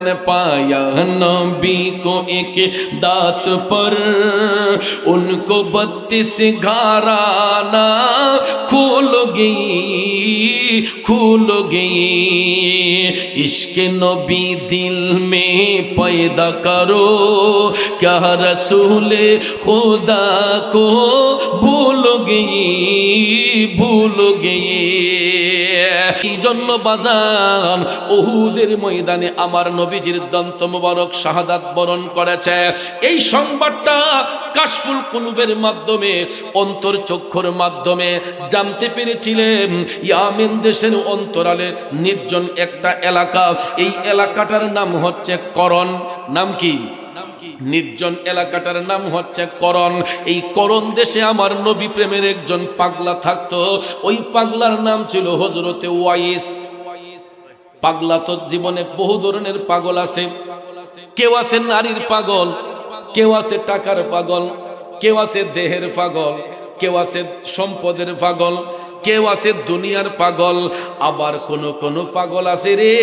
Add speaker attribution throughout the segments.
Speaker 1: पाया नबी को एक दात पर, उनको 32 घराना खोल गई। इश्क नबी दिल में पैदा करो, क्या रसूल खुदा को भूल गई। এই জন্য বাজান উহুদের ময়দানে আমার নবীজির দন্ত মোবারক শাহাদাত বরণ করেছে। এই সংবাদটা কাশফুল কুলুবের মাধ্যমে, অন্তরচক্ষুর মাধ্যমে জানতে পেরেছিলেন। ইয়ামেন দেশের অন্তরালের নির্জন একটা এলাকা, এই এলাকাটার নাম হচ্ছে করন। নাম কি? নির্জন এলাকাটার নাম হচ্ছে করন। এই করন দেশে আমার নবী প্রেমের একজন পাগলা থাকতো। ওই পাগলার নাম ছিল হযরতে ওয়াইস। পাগলা তো জীবনে বহু ধরনের পাগল আছে। কেউ আছে নারীর পাগল, কেউ আছে টাকার পাগল, কেউ আছে দেহের পাগল, কেউ আছে সম্পদের পাগল, কেউ আছে দুনিয়ার পাগল। আবার কোন পাগল আছে রে,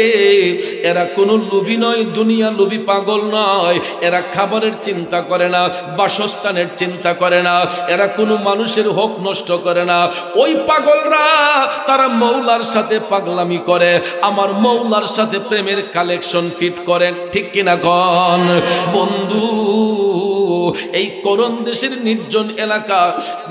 Speaker 1: এরা কোনো লোভী নয়, দুনিয়া লোভী পাগল নয়। এরা খাবারের চিন্তা করে না, বাসস্থানের চিন্তা করে না, এরা কোনো মানুষের হক নষ্ট করে না। ওই পাগলরা তারা মৌলার সাথে পাগলামি করে, আমার মৌলার সাথে প্রেমের কালেকশন ফিট করে। ঠিক কিনা কন বন্ধু? এই করন দেশের নির্জন এলাকার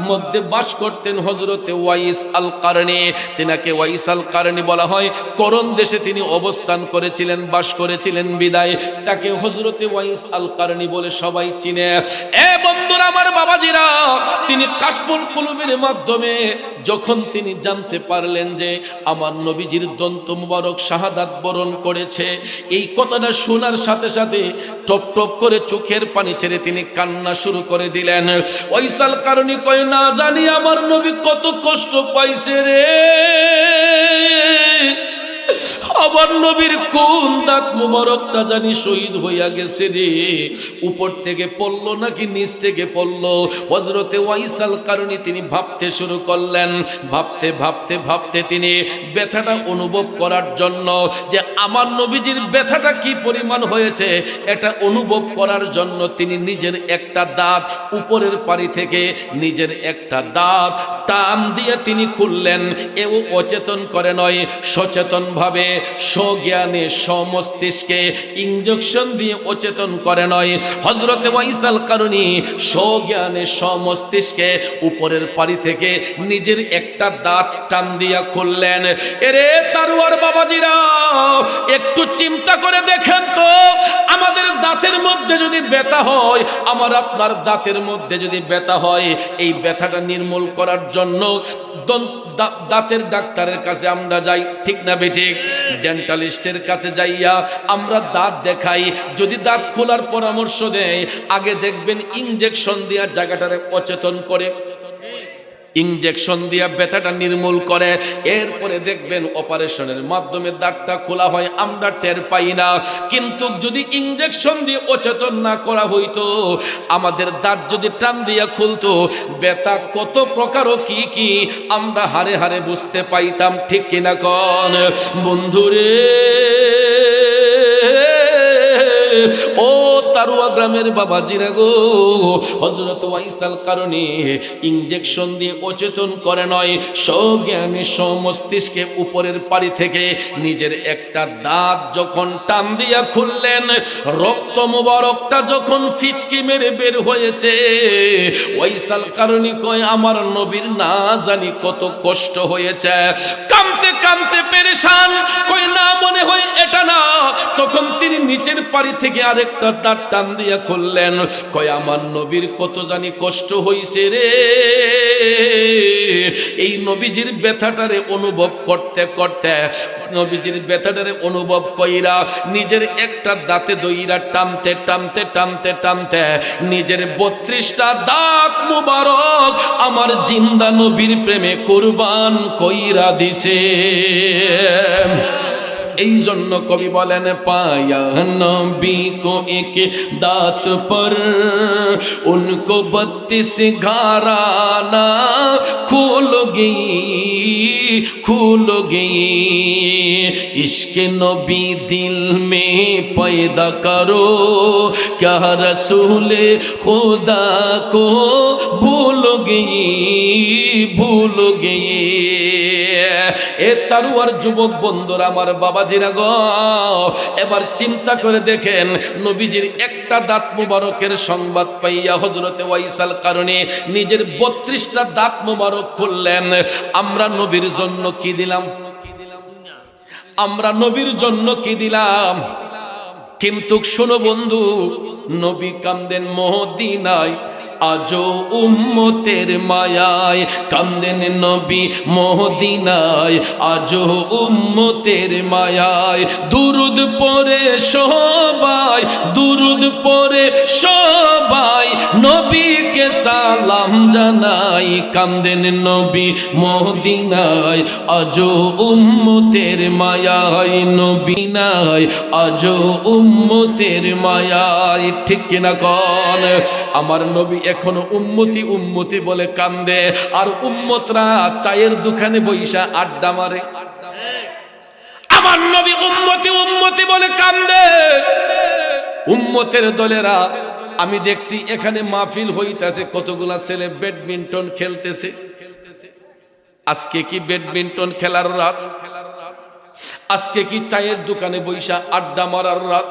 Speaker 1: মধ্যে বাস করতেন হযরতে ওয়াইস আল কারনী। তিনাকে ওয়াইস আল কারনী বলা হয়। করন দেশে তিনি অবস্থান করেছিলেন, বাস করেছিলেন বিদায় তাকে হযরতে ওয়াইস আল কারনী বলে সবাই চিনে। এ বন্ধুরা আমার, বাবাজিরা, তিনি কাশফুল কুলুবের মাধ্যমে যখন তিনি জানতে পারলেন যে আমার নবীজির দন্ত মুবারক শাহাদাত বরণ করেছে, এই কথাটা শোনার সাথে সাথে টপ টপ করে চোখের পানি ছেড়ে তিনি কান্না শুরু করে দিলেন। ওয়াইস আল কারনী কয়, না জানি আমার নবী কত কষ্ট পাইছে রে, আমার নবীর কোন দাঁত মুবারকটা জানি শহীদ হইয়া গেছে রে। উপর থেকে পড়লো নাকি নিচ থেকে পড়লো? হযরতে ওয়াইস আল কারনী তিনি ভাবতে শুরু করলেন। ভাবতে ভাবতে ভাবতে তিনি ব্যথাটা অনুভব করার জন্য, যে আমার নবীজির ব্যথাটা কি পরিমাণ হয়েছে এটা অনুভব করার জন্য তিনি নিজের একটা দাঁত উপরের পারি থেকে নিজের একটা দাঁত টান দিয়ে তিনি খুললেন। এও অচেতন করে নয়, সচেতন ভাবে স্বজ্ঞানে সমস্তিষ্কে ইনজেকশন দিয়ে অচেতন করে নয়। হযরতে ওয়াইস আল কারনী স্বজ্ঞানে সমস্তিষ্কে উপরের পারি থেকে নিজের একটা দাঁত টান দিয়া খুললেন। এরে তারওয়ার বাবাজিরা, একটু চিন্তা করে দেখেন তো, আমাদের দাঁতের মধ্যে যদি ব্যথা হয়, আমার আপনার দাঁতের মধ্যে যদি ব্যথা হয়, এই ব্যথাটা নির্মূল করার জন্য দাঁতের ডাক্তারের কাছে আমরা যাই, ঠিক না বেঠিক? ডেন্টালিস্টের কাছে যাইয়া আমরা দাঁত দেখাই। যদি দাঁত খোলার পরামর্শ দেয়, আগে দেখবেন ইনজেকশন দিয়া জায়গাটারে অচেতন করে, ইনজেকশন দিয়া ব্যথাটা নির্মূল করে। এরপরে দেখবেন অপারেশনের মাধ্যমে দাঁতটা খোলা হয়, আমরা টের পাই না। কিন্তু যদি ইনজেকশন দিয়ে অচেতন না করা হইতো, আমাদের দাঁত যদি টান দিয়া খুলতো, ব্যথা কত প্রকার ও কি আমরা হারে হারে বুঝতে পাইতাম। ঠিক কিনা কন বন্ধুরে? ও তারুয়া গ্রামের বাবাজিরা গো, হযরত ওয়াইস আল কারনী ইনজেকশন দিয়ে অচেতন করে নয়, স্বজ্ঞানে সমস্তিষ্কে উপরের পারি থেকে নিজের একটা দাঁত যখন টান দিয়া খুললেন, রক্ত মুবারকটা যখন ফিচকি মেরে বের হয়েছে, ওয়াইস আল কারনী কয়, আমার নবীর না জানি কত কষ্ট হয়েছে। কাঁদতে কাঁদতে পেরেশান, কই না মনে হয় এটা না। তখন তিনি নিচের পারি থেকে আরেকটা দাঁত টান দিয়া খুললেন, কয় আমার নবীর কত জানি কষ্ট হইছে রে। এই নবীজির ব্যথাটারে অনুভব করতে করতে, নবীজির ব্যথাটারে অনুভব কইরা নিজের একটা দাঁতে দইরা টানতে টানতে টানতে টানতে নিজের 32টা দাঁত মুবারক আমার জিন্দা নবীর প্রেমে কুরবান কইরা দিছে। এই জন্য কবি বলেন, পায়া নবী কো এক দাঁত পর, উनको 32 ঘরানা खोल गई। खोलोगे, इश्क नबी दिल में पैदा करो, क्या रसूल खुदा को भूलोगे, भूलोगे। এ তারুয়ার যুবক বন্ধুরা, আমার বাবাজিরা গো, এবার চিন্তা করে দেখেন, নবীজির একটা দাঁত মুবারকের সংবাদ পাইয়া হযরতে ওয়াইসাল কারণে নিজের 32টা দাঁত মুবারক খুললেন। আমরা নবীর জন্য কি দিলাম? আমরা নবীর জন্য কি দিলাম? কিন্তু শোনো বন্ধু, নবী কান্দেন মদিনায়, আজো উম্মতের মায়ায়, কান্দেন নবী মদিনায়, আজো উম্মতের মায়ায়। দুরুদ পড়ে সবাই, দুরুদ পড়ে সবাই, নবীকে সালাম জানাই, কান্দেন নবী মদিনায়, আজো উম্মতের মায়ায়, নবী নাই আজো উম্মতের মায়ায়। ঠিক কিনা কন? আমার নবী এখনো উম্মতি উম্মতি বলে কান্দে, আর উম্মতরা চায়ের দোকানে বইসা আড্ডা মারে। আমার নবী উম্মতি উম্মতি বলে কান্দে। উম্মতের দলেরা, আমি দেখছি এখানে মাহফিল হইতাছে, কতগুলা ছেলে ব্যাডমিন্টন খেলতেছে। আজকে কি ব্যাডমিন্টন খেলার রাত? আজকে কি চায়ের দোকানে বইসা আড্ডা মারার রাত?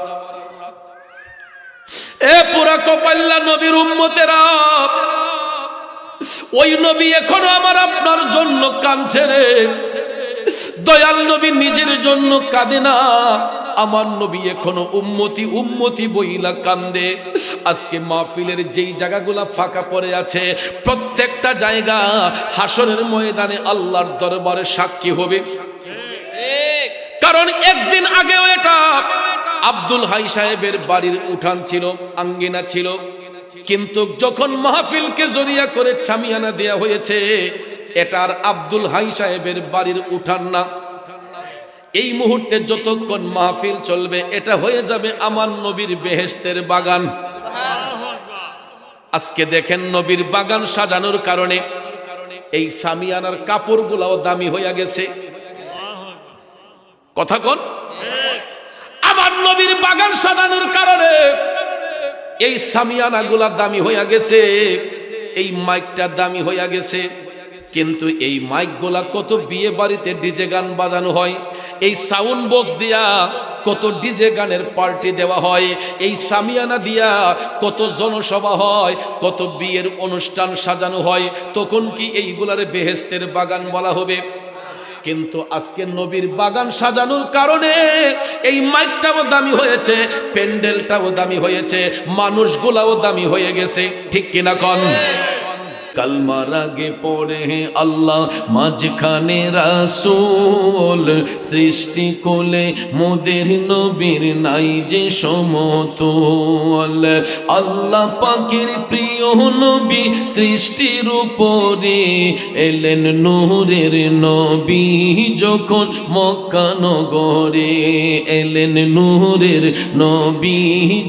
Speaker 1: এ পুরা কপাল্লা নবীর উম্মতেরা, ওই নবী এখনো আমার আপনার জন্য কাঁদছে রে। দয়াল নবী নিজের জন্য কাঁদে না, আমার নবী এখনো উম্মতি উম্মতি বইলা কান্দে। আজকে মাহফিলের যেই জায়গাগুলা ফাঁকা পড়ে আছে, প্রত্যেকটা জায়গা হাসরের ময়দানে আল্লাহর দরবারে সাক্ষী হবে। কারণ একদিন আগেও এটা আব্দুল হাই সাহেবের বাড়ির উঠান ছিল, আঙ্গিনা ছিল, কিন্তু যখন মাহফিলকে জড়িয়া করে ছামিয়ানা দেয়া হয়েছে, এটা আর আব্দুল হাই সাহেবের বাড়ির উঠান না। এই মুহূর্তে যতক্ষণ মাহফিল চলবে, এটা হয়ে যাবে আমার নবীর বেহেশতের বাগান। আজকে দেখেন, নবীর বাগান সাজানোর কারণে এই সামিয়ানার কাপড়গুলাও দামি হইয়া গেছে। কথা কোন? আমার নবীর বাগান সাজানোর কারণে এই সামিয়ানা গুলা দামি হইয়া গেছে, এই মাইকটা দামি হইয়া গেছে। কিন্তু এই মাইক গুলা কত বিয়ে বাড়িতে ডিজে গান বাজানো হয়, এই সাউন্ড বক্স দিয়া কত ডিজে গানের পার্টি দেওয়া হয়, এই সামিয়ানা দিয়া কত জনসভা হয়, কত বিয়ের অনুষ্ঠান সাজানো হয়। তখন কি এইগুলার বেহেশতের বাগান বলা হবে? কিন্তু আজকে নবীর বাগান সাজানোর কারণে এই মাইকটাও দামি হয়েছে, প্যান্ডেলটাও দামি হয়েছে, মানুষগুলাও দামি হয়ে গেছে। ঠিক কিনা কন? কালমার আগে পড়ে আল্লাহ, মাঝখানে রাসূল, সৃষ্টি কোলে মোদের নবীর নাই যে সমতল। আল্লাহ পাকের প্রিয় নবী সৃষ্টির উপরে এলেন নূরের নবী, যখন মক্কা নগরে এলেন নূরের নবী,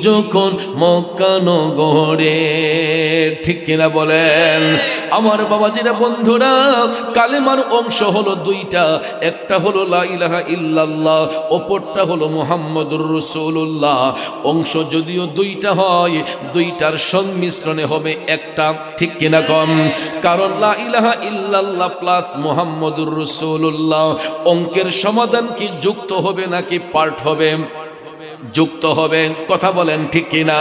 Speaker 1: যখন মক্কা নগরে। ঠিক কিনা বলেন? আমার বাবাজিরা বন্ধুরা, কালেমার অংশ হলো দুইটা, একটা হলো লা ইলাহা ইল্লাল্লাহ, অপরটা হলো মুহাম্মাদুর রাসূলুল্লাহ। অংশ যদিও দুইটা হয়, দুইটার সংমিশ্রণে হবে একটা। ঠিক কিনা কম? কারণ লা ইলাহা ইল্লাল্লাহ প্লাস মুহাম্মাদুর রাসূলুল্লাহ, অঙ্কের সমাধান কি যুক্ত হবে নাকি পার্ট হবে? যুক্ত হবে। কথা বলেন ঠিক কিনা?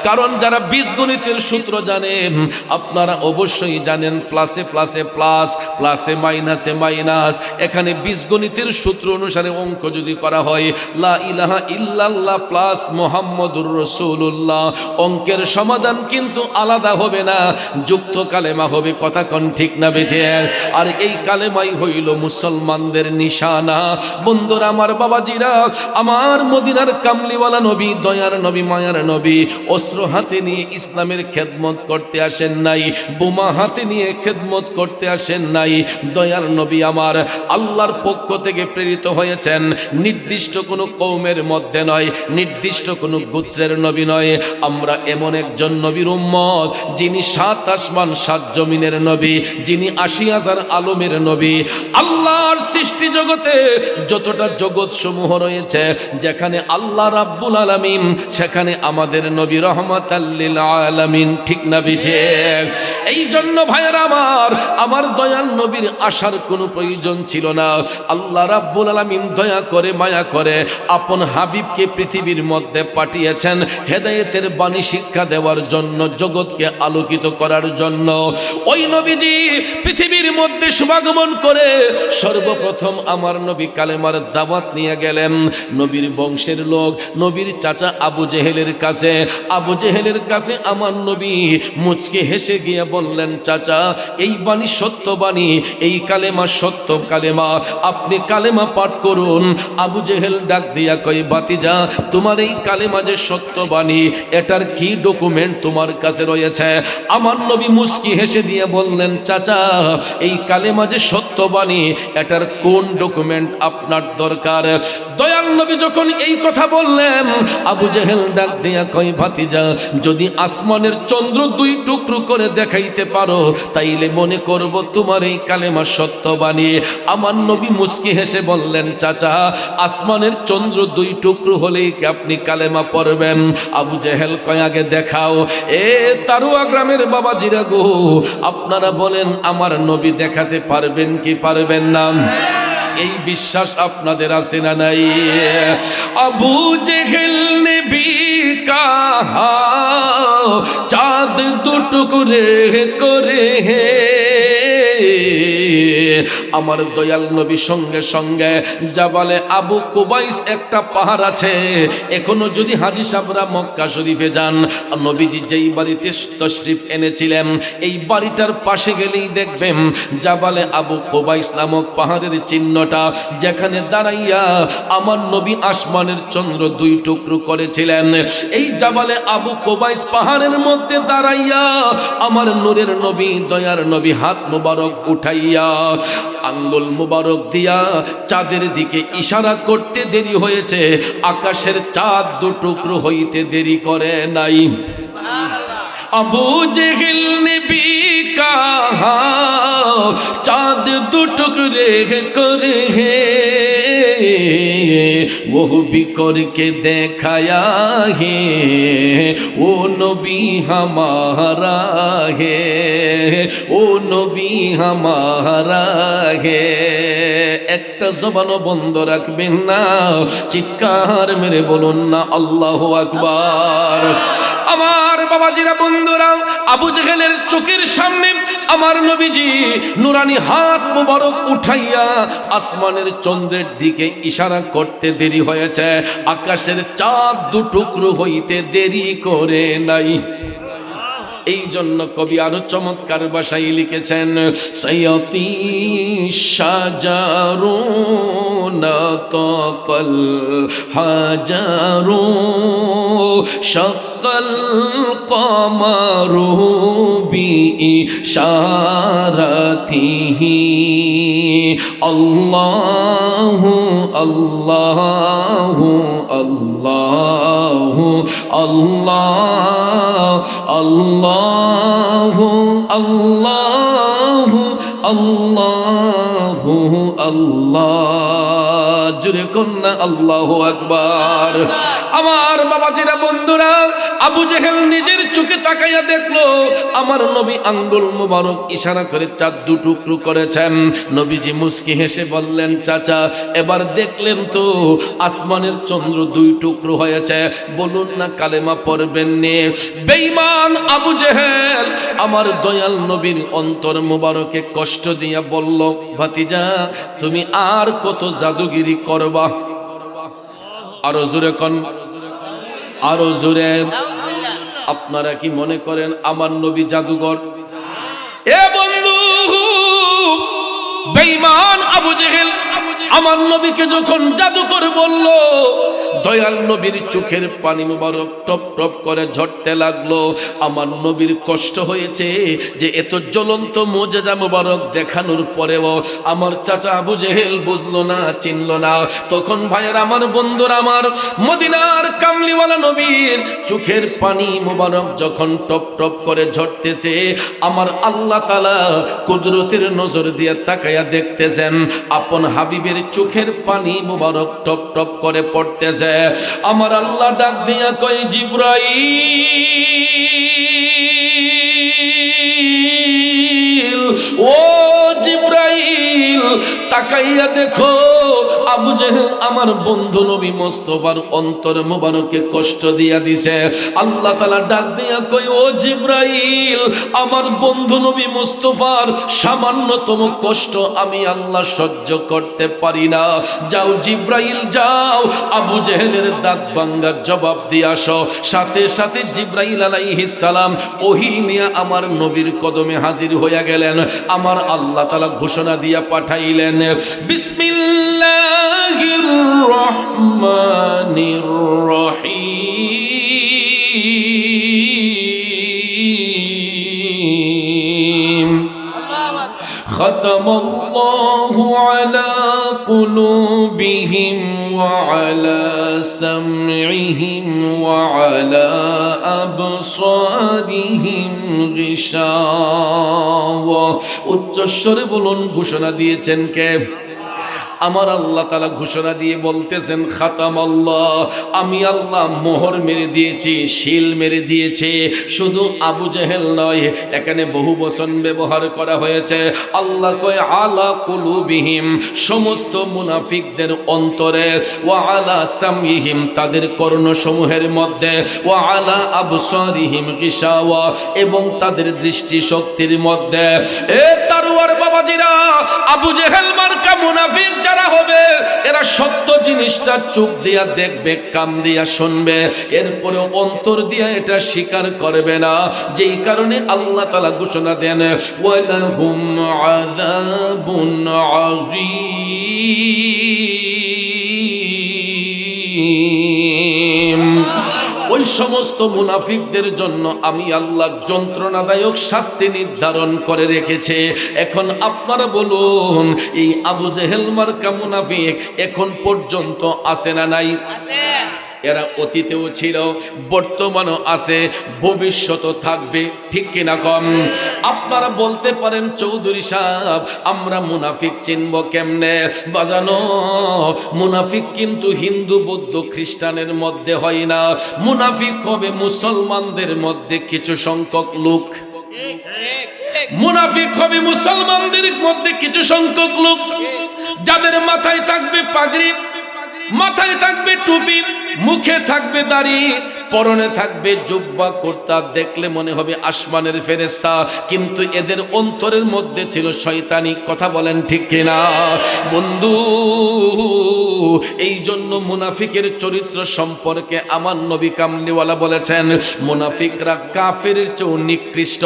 Speaker 1: কারণ যারা বীজগণিতের সূত্র জানেন, আপনারা অবশ্যই জানেন, প্লাসে প্লাসে প্লাস, প্লাসে মাইনাসে মাইনাস। এখানে বীজগণিতের সূত্র অনুসারে অঙ্ক যদি করা হয়, লা ইলাহা ইল্লাল্লাহ প্লাস মুহাম্মাদুর রাসূলুল্লাহ, অঙ্কের সমাধান কিন্তু আলাদা হবে না, যুক্ত কালেমা হবে। কথা কোন ঠিক না বেঠে? আর এই কালেমাই হইল মুসলমানদের নিশানা। বন্ধুরা, আমার বাবাজিরা, আমার মদিনার কামলিওয়ালা নবী, দয়ার নবী, মায়ার নবী অস্ত্র হাতে নিয়ে ইসলামের খেদমত করতে আসেন নাই, বোমা হাতে নিয়ে খেদমত করতে আসেন নাই। দয়ার নবী আমার আল্লাহর পক্ষ থেকে প্রেরিত হয়েছেন, নির্দিষ্ট কোনো কওমের মধ্যে নয়, নির্দিষ্ট কোনো গোত্রের নবী নয়। আমরা এমন একজন নবীর উম্মত যিনি 7 আসমান 7 জমিনের নবী, যিনি 80,000 আলমের নবী। আল্লাহর সৃষ্টি জগতে যতটা জগৎ সমূহ রয়েছে, যেখানে আল্লাহ রাব্বুল আলামিন সেখানে আমাদের নবী রহমাতাল লিল আলামিন। ঠিক না ঠিক? এই জন্য ভাইয়েরা আমার দয়াল নবীর আসার কোনো প্রয়োজন ছিল না। আল্লাহ রাব্বুল আলামিন দয়া করে মায়া করে আপন হাবিবকে পৃথিবীর মধ্যে পাঠিয়েছেন হেদায়েতের বাণী শিক্ষা দেওয়ার জন্য, জগৎকে আলোকিত করার জন্য। ওই নবীজি পৃথিবীর মধ্যে শুভাগমন করে সর্বপ্রথম আমার নবী কালেমার দাওয়াত নিয়ে গেলেন নবীর বংশের লোক, নবীর চাচা আবু জেহেলের কাছে। আবু জেহেলের কাছে আমার নবী মুচকে হেসে গিয়ে বললেন, চাচা এই বাণী সত্য বাণী, এই কালেমা সত্য কালেমা, আপনি কালেমা পাঠ করুন। আবু জেহেল ডাক দিয়া কই, ভাতিজা তোমার এই কালেমা যে সত্য বাণী, এটার কি ডকুমেন্ট তোমার কাছে রয়েছে? আমার নবী মুচকি হেসে দিয়ে বললেন, চাচা এই কালেমা যে সত্য বাণী, এটার কোন ডকুমেন্ট আপনার দরকার? দয়াল নবী যখন এই কথা বললেন, আবু জেহেল ডাক দিয়া কই, ভাতিজা যদি আসমানের চন্দ্র 2 টুকরো করে দেখাইতে পারো তাইলে মনে করব তোমার এই কালেমা সত্য বাণী। আমার নবী মুচকি হেসে বললেন, চাচা আসমানের চন্দ্র 2 টুকরো হলেই কি আপনি কালেমা পড়বেন? আবু জেহেল কয়, আগে দেখাও। তারুয়া গ্রামের বাবাজিরা গো, আপনারা বলেন আমার নবী দেখাতে পারবেন কি পারবেন না? এই বিশ্বাস আপনাদের আছে না নাই? আবু জেহেল নবী কাহা চাঁদ 2 টুকরে করে হে। আমার দয়াল নবী সঙ্গে সঙ্গে জাবালে আবু কুবাইস একটা পাহাড় আছে, এখনো যদি হাজী সাহেবরা মক্কা শরীফে যান, নবীজি যেই বাড়িতে তশরিফ এনেছিলেন এই বাড়িটার পাশে গেলেই দেখবেন জাবালে আবু কুবাইস নামক পাহাড়ের চিহ্নটা, যেখানে দাঁড়াইয়া আমার নবী আসমানের চন্দ্র 2 টুকরো করেছিলেন। এই জাবালে আবু কুবাইস পাহাড়ের মধ্যে দাঁড়াইয়া আমার নূরের নবী, দয়ার নবী হাত মুবারক উঠাইয়া আঙ্গুল মুবারক দিয়া চাঁদের দিকে ইশারা করতে দেরি হয়েছে, আকাশের চাঁদ 2 টুকরো হইতে দেরি করে নাই। আবু জেহেল নবী কাহা চাঁদ 2 টুকরে করে হে, वो भी करके देखाया है, वो नबी हमारा है, वो नबी हमारा है। একটা জবানও বন্ধ রাখবেন না, চিৎকার মেরে বলুন না আল্লাহু আকবার। আমার বাবাজিরা বন্ধুরা, আবু জেহেলের চোখের সামনে আমার নবীজি নুরানি হাত মুবারক উঠাইয়া আসমানের চন্দ্রের দিকে ইশারা করতে দেরি হয়েছে, আকাশের চাঁদ 2 টুকরো হইতে দেরি করে নাই। এই জন্য কবি আরো চমৎকার ভাষায় লিখেছেন, সাইয়তি শাজারু নাতাকাল হাজারু শাক্কাল কমারু বিইশারাতিহি, আল্লাহু আল্লাহু আল্লাহু আল্লাহ আল্লাহু আল্লাহু আল্লাহু আল্লাহ। জুড়ে কন্যা আল্লাহু আকবার। আমার বাবাজিরা বন্ধুরা, আবু জেহেল নিজের চোখে তাকাইয়া দেখলো আমার নবী আঙ্গুল মুবারক ইশারা করে চাঁদ 2 টুকরো করেছেন। নবীজি মুস্কি হেসে বললেন, চাচা এবার দেখলেন তো আসমানের চন্দ্র 2 টুকরো হয়েছে, বলুন না কালেমা পড়বেন নে? বেঈমান আবু জেহেল আমার দয়াল নবীর অন্তর মুবারকে কষ্ট দিয়া বলল, ভাতিজা তুমি আর কত জাদুগিরি করবা? আরো জোরে কোন, আরো জোরে। আপনারা কি মনে করেন আমার নবী জাদুঘর? এ বন্ধু, বেঈমান আবু জেহেল আমার নবীকে যখন জাদুকর বলল, দয়াল নবীর চোখের পানি মুবারক টপ টপ করে ঝরতে লাগলো। আমার নবীর কষ্ট হয়েছে যে এত জ্বলন্ত মুজিজা মুবারক দেখানোর পরেও আমার চাচা আবু জেহেল বুঝলো না, চিনলো না। তখন ভাইয়ের আমার বন্ধুরা আমার, মদিনার কামলিওয়ালা নবীর চোখের পানি মুবারক যখন টপ টপ করে ঝরতেছে, আমার আল্লাহ তাআলা কুদরতের নজর দিয়ে তাকায়া দেখতেছেন আপন হাবিবের চোখের পানি মুবারক টপ টপ করে পড়তেছে। আমার আল্লাহ ডাক দিয়া কয়, জিবরাইল, ও জিবরাইল, তাকাইয়া দেখো আবু জেহেল আমার বন্ধু নবী মুস্তাফার অন্তর মুবারকে কষ্ট দিয়া দিছে। আল্লাহ তাআলা ডাক দিয়া কই, ও জিবরাইল, আমার বন্ধু নবী মুস্তাফার সামান্যতম কষ্ট আমি আল্লাহ সহ্য করতে পারি না। যাও জিবরাইল যাও, আবু জেহেলের দাঁত ভাঙ্গা জবাব দিয়ে আসো। সাথে সাথে জিবরাইল আলাইহিস সালাম ওহী নিয়ে আমার নবীর কদমে হাজির হইয়া গেলেন। আমার আল্লাহ তাআলা ঘোষণা দিয়া পাঠাইলেন, বিসমিল্লাহির রহমানির রহিম। খাতামাল্লাহু আলা কুলুবিহিম ওয়া আলা সামইহিম ওয়া আলা আবসারিহিম গিশাওয়া। উচ্চস্বরে বলুন, ঘোষণা দিয়েছেন কে? আমার আল্লাহ তাআলা ঘোষণা দিয়ে বলতেছেন, খাতামাল্লাহ, আমি আল্লাহ মোহর মেরে দিয়েছি, শিল মেরে দিয়েছি। শুধু আবু জেহেল নয়, এখানে বহু বচন ব্যবহার করা হয়েছে। আল্লাহ কয় আলা কুলুবিহিম, সমস্ত মুনাফিকদের অন্তরে, ওয়া আলা সামইহিম, তাদের কর্ণসমূহের মধ্যে, ওয়া আলা আবসারিহিম গিশাওয়া, এবং তাদের দৃষ্টি শক্তির মধ্যে। এ তারুয়ার বাবাজিরা, আবু জেহেল মার্কা মুনাফিক যারা হবে, এরা সত্য জিনিসটা চোখ দিয়া দেখবে, কান দিয়া শুনবে, এরপরে অন্তর দিয়া এটা স্বীকার করবে না। যেই কারণে আল্লাহ তাআলা ঘোষণা দেন, ওয়ালাহুম আযাবুন আযীম। ওই সমস্ত মুনাফিকদের জন্য আমি আল্লাহ যন্ত্রণাদায়ক শাস্তি নির্ধারণ করে রেখেছে। এখন আপনারা বলুন, এই আবু জেহেল মার্কা মুনাফিক এখন পর্যন্ত আছে না নাই? এরা অতীতেও ছিল, বর্তমানও আছে, ভবিষ্যতও থাকবে, ঠিক কিনা কম? আপনারা বলতে পারেন, চৌধুরী সাহেব আমরা মুনাফিক চিনব কেমনে? বাজানো, মুনাফিক কিন্তু হিন্দু বৌদ্ধ খ্রিস্টানের মধ্যে হয় না। মুনাফিক হবে মুসলমানদের মধ্যে কিছু সংখ্যক লোক। মুনাফিক হবে মুসলমানদের মধ্যে কিছু সংখ্যক লোক, যাদের মাথায় থাকবে পাগড়ি, মাথায় থাকবে টুপি, মুখে থাকবে দাড়ি, পরনে থাকবে জুব্বা কুর্তা, দেখলে মনে হবে আসমানের ফেরেশতা, কিন্তু এদের অন্তরের মধ্যে ছিল শয়তানি। কথা বলেন ঠিক কিনা বন্ধু? এই জন্য মুনাফিকের চরিত্র সম্পর্কে আমার নবী কামলিওয়ালা বলেছেন, মুনাফিকরা কাফেরের চেয়েও নিকৃষ্ট।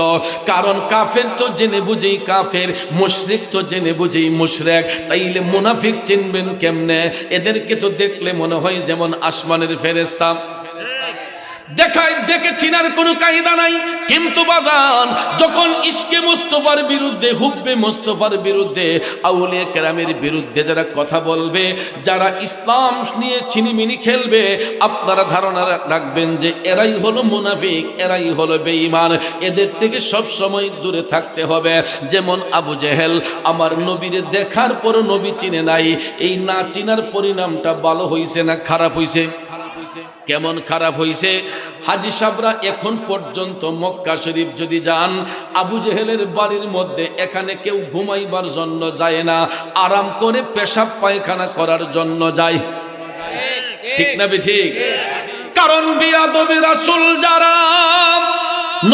Speaker 1: কারণ কাফের তো জেনে বুঝেই কাফের, মুশরিক তো জেনে বুঝেই মুশরিক। তাইলে মুনাফিক চিনবেন কেমনে? এদেরকে তো দেখলে মনে হয় যেমন আসমানের ফেরেশতা, দেখায় দেখে চিনার কোনো কায়দা নাই। কিন্তু বাজান, যখন ইশকে মুস্তাফার বিরুদ্ধে, হুব্বে মুস্তাফার বিরুদ্ধে, আউলিয়া কেরামের বিরুদ্ধে যারা কথা বলবে, যারা ইসলাম নিয়ে ছিনিমিনি খেলবে, আপনারা ধারণা রাখবেন যে এরাই হলো মুনাফিক, এরাই হলো বেঈমান। এদের থেকে সব সময় দূরে থাকতে হবে। যেমন আবু জেহেল আমার নবীরে দেখার পর নবী চিনে নাই। এই না চিনার পরিণামটা ভালো হইছে না খারাপ হইছে? কেমন খারাপ হইছে? হাজী সাহেবরা এখন পর্যন্ত মক্কা শরীফ যদি যান, আবু জেহেলের বাড়ির মধ্যে এখানে কেউ ঘুমাইবার জন্য যায় না, আরাম করে পেশাব পায়খানা করার জন্য যায়। ঠিক না ঠিক? কারণ বিয়াদবি রাসূল যারা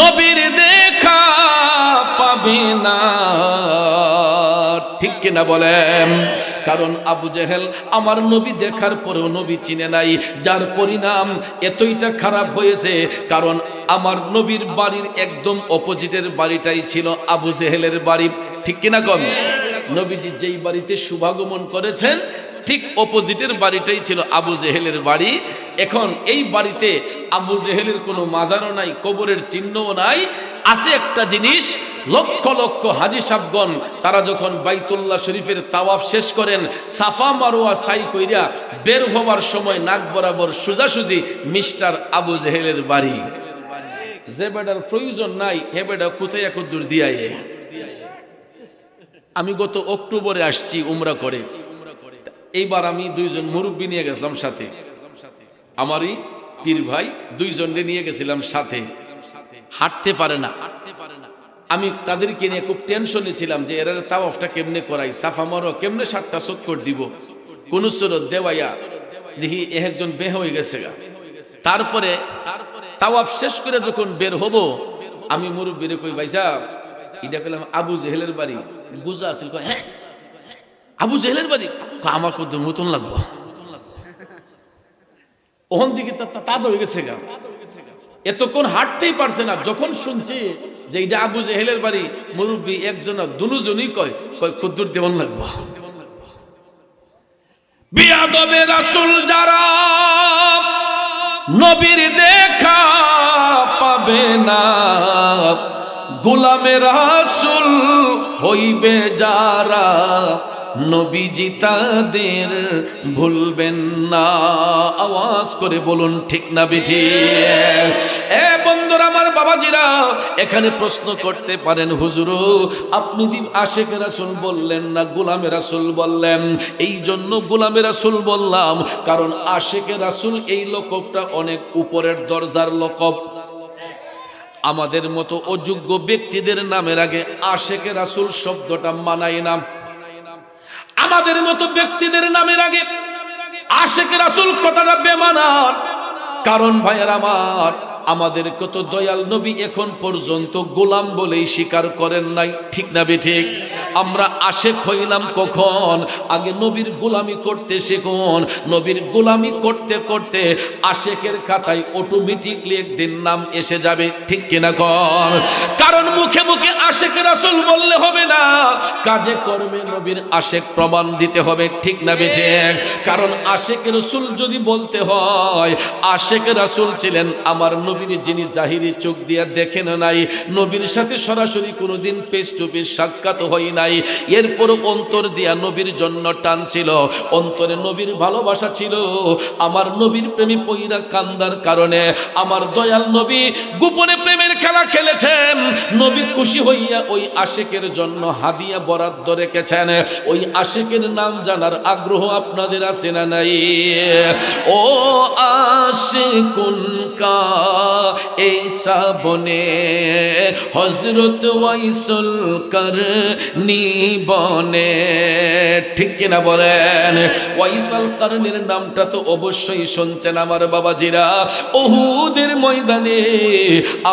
Speaker 1: নবীর দেখা পাবে না, ঠিক কিনা বলেন? কারণ আবু জেহেল আমার নবী দেখার পরেও নবী চিনে নাই, যার পরিণাম এতইটা খারাপ হয়েছে। কারণ আমার নবীর বাড়ির একদম অপোজিটের বাড়িটাই ছিল আবু জেহেলের বাড়ি, ঠিক কিনা কম? নবীজি যেই বাড়িতে শুভাগমন করেছেন, ঠিক অপোজিটের বাড়িটাই ছিল আবু জেহেলের বাড়ি। এখন এই বাড়িতে আবু জেহেলের কোনো মাজারও নাই, কবরের চিহ্নও নাই। আছে একটা জিনিস, লক্ষ লক্ষ হাজী সাহেবগণ তারা যখন বাইতুল্লাহ শরীফের তাওয়াফ শেষ করেন, সাফা মারোয়া সাই কইরা বের হবার সময় নাক বরাবর সোজাসুজি মিস্টার আবু জেহেলের বাড়ি। যে বেটার প্রয়োজন নাই হে বেটা কোথায় এক দূর দিয়ায়ে। আমি গত অক্টোবরে আসছি উমরা করে, এইবার আমি দুইজন মুরব্বী নিয়ে গেছিলাম সাথে, আমারই পীর ভাই দুইজনকে নিয়ে গেছিলাম সাথে। হাঁটতে পারে না, আমি তাদেরকে নিয়ে খুব টেনশনে ছিলাম যে এরা তাওয়াফটা কেমনে করাই, সাফা মারোয়া কেমনে 7টা চক্কর দিব, কোন সুরত দেওয়াইয়া দেখি একজন বের হয়ে গেছে গা। তারপরে তাওয়াফ শেষ করে যখন বের হব, আমি মুরব্বীরে কই ভাই সাহেব এটা পেলাম আবু জেহেলের বাড়ি, বুঝা আছিল। হ্যাঁ আবু জেহেলের বাড়ি, আমার কত নতুন লাগবো, ওখান দিকে তাজা হয়ে গেছে গা। এতক্ষণ হাঁটতেই পারছে না, যখন শুনছি যে এটা আবু জেহেলের বাড়ি, মুরব্বী একজন দুজনই কয় কদ্দুর দেওয়ান লাগবো। বিয়াদবে রাসূল যারা নবীর দেখা পাবে না, গোলামে রাসূল হইবে যারা, নবীজি তাদের ভুলবেন না। আওয়াজ করে বলুন ঠিক না বেঠিক? এ বন্ধুরা আমার, বাবাজিরা, এখানে প্রশ্ন করতে পারেন হুজুর আপনি আশিকে রাসূল বললেন না গোলামে রাসূল বললেন? এই জন্য গোলামে রাসূল বললাম কারণ আশিকে রাসূল এই লকবটা অনেক উপরের দরজার লকব। আমাদের মতো অযোগ্য ব্যক্তিদের নামের আগে আশিকে রাসূল শব্দটা মানায় না। আমাদের মতো ব্যক্তিদের নামের আগে আশিকে রাসূল কথাটা বেমানান। কারণ ভাইয়ের আমার, আমাদের কত দয়াল নবী এখন পর্যন্ত গোলাম বলেই স্বীকার করেন নাই, ঠিক না বেঠিক? আমরা আশেক হইলাম কখন? আগে নবীর গোলামি করতে শিখুন। নবীর গোলামি করতে করতে আশেকের খাতায় অটোমেটিকলি একদিন নাম এসে যাবে, ঠিক কিনা কর? কারণ মুখে মুখে আশেকে রাসূল বললে হবে না, কাজে কর্মে নবীর আশেক প্রমাণ দিতে হবে, ঠিক না বেঠিক? কারণ আশেকে রাসূল যদি বলতে হয়, আশেকে রাসূল ছিলেন আমার নবীর যিনি জাহিরি চোখ দিয়া দেখেন নাই, নবীর সাথে সরাসরি কোনোদিন ফেস টু ফেস সাক্ষাৎ হয় নাই, এরপরও অন্তর দিয়া নবীর জন্য টান ছিল, অন্তরে নবীর ভালোবাসা ছিল। আমার নবীর প্রেমী পইরা কান্দার কারণে আমার দয়াল নবী গোপনে প্রেমের খেলা খেলেছেন। নবী খুশি হইয়া ওই আশিকের জন্য হাদিয়া বরাদ্দ রেখেছেন। ওই আশিকের নাম জানার আগ্রহ আপনাদের আছে না নাই? ও আশিকুন কা ऐसा बने हजरत ওয়াইসুল করনি বনে, ঠিক কিনা বলেন? ওয়াইসুল করনির নামটা তো অবশ্যই শুনছেন আমার বাবাজিরা। উহুদের ময়দানে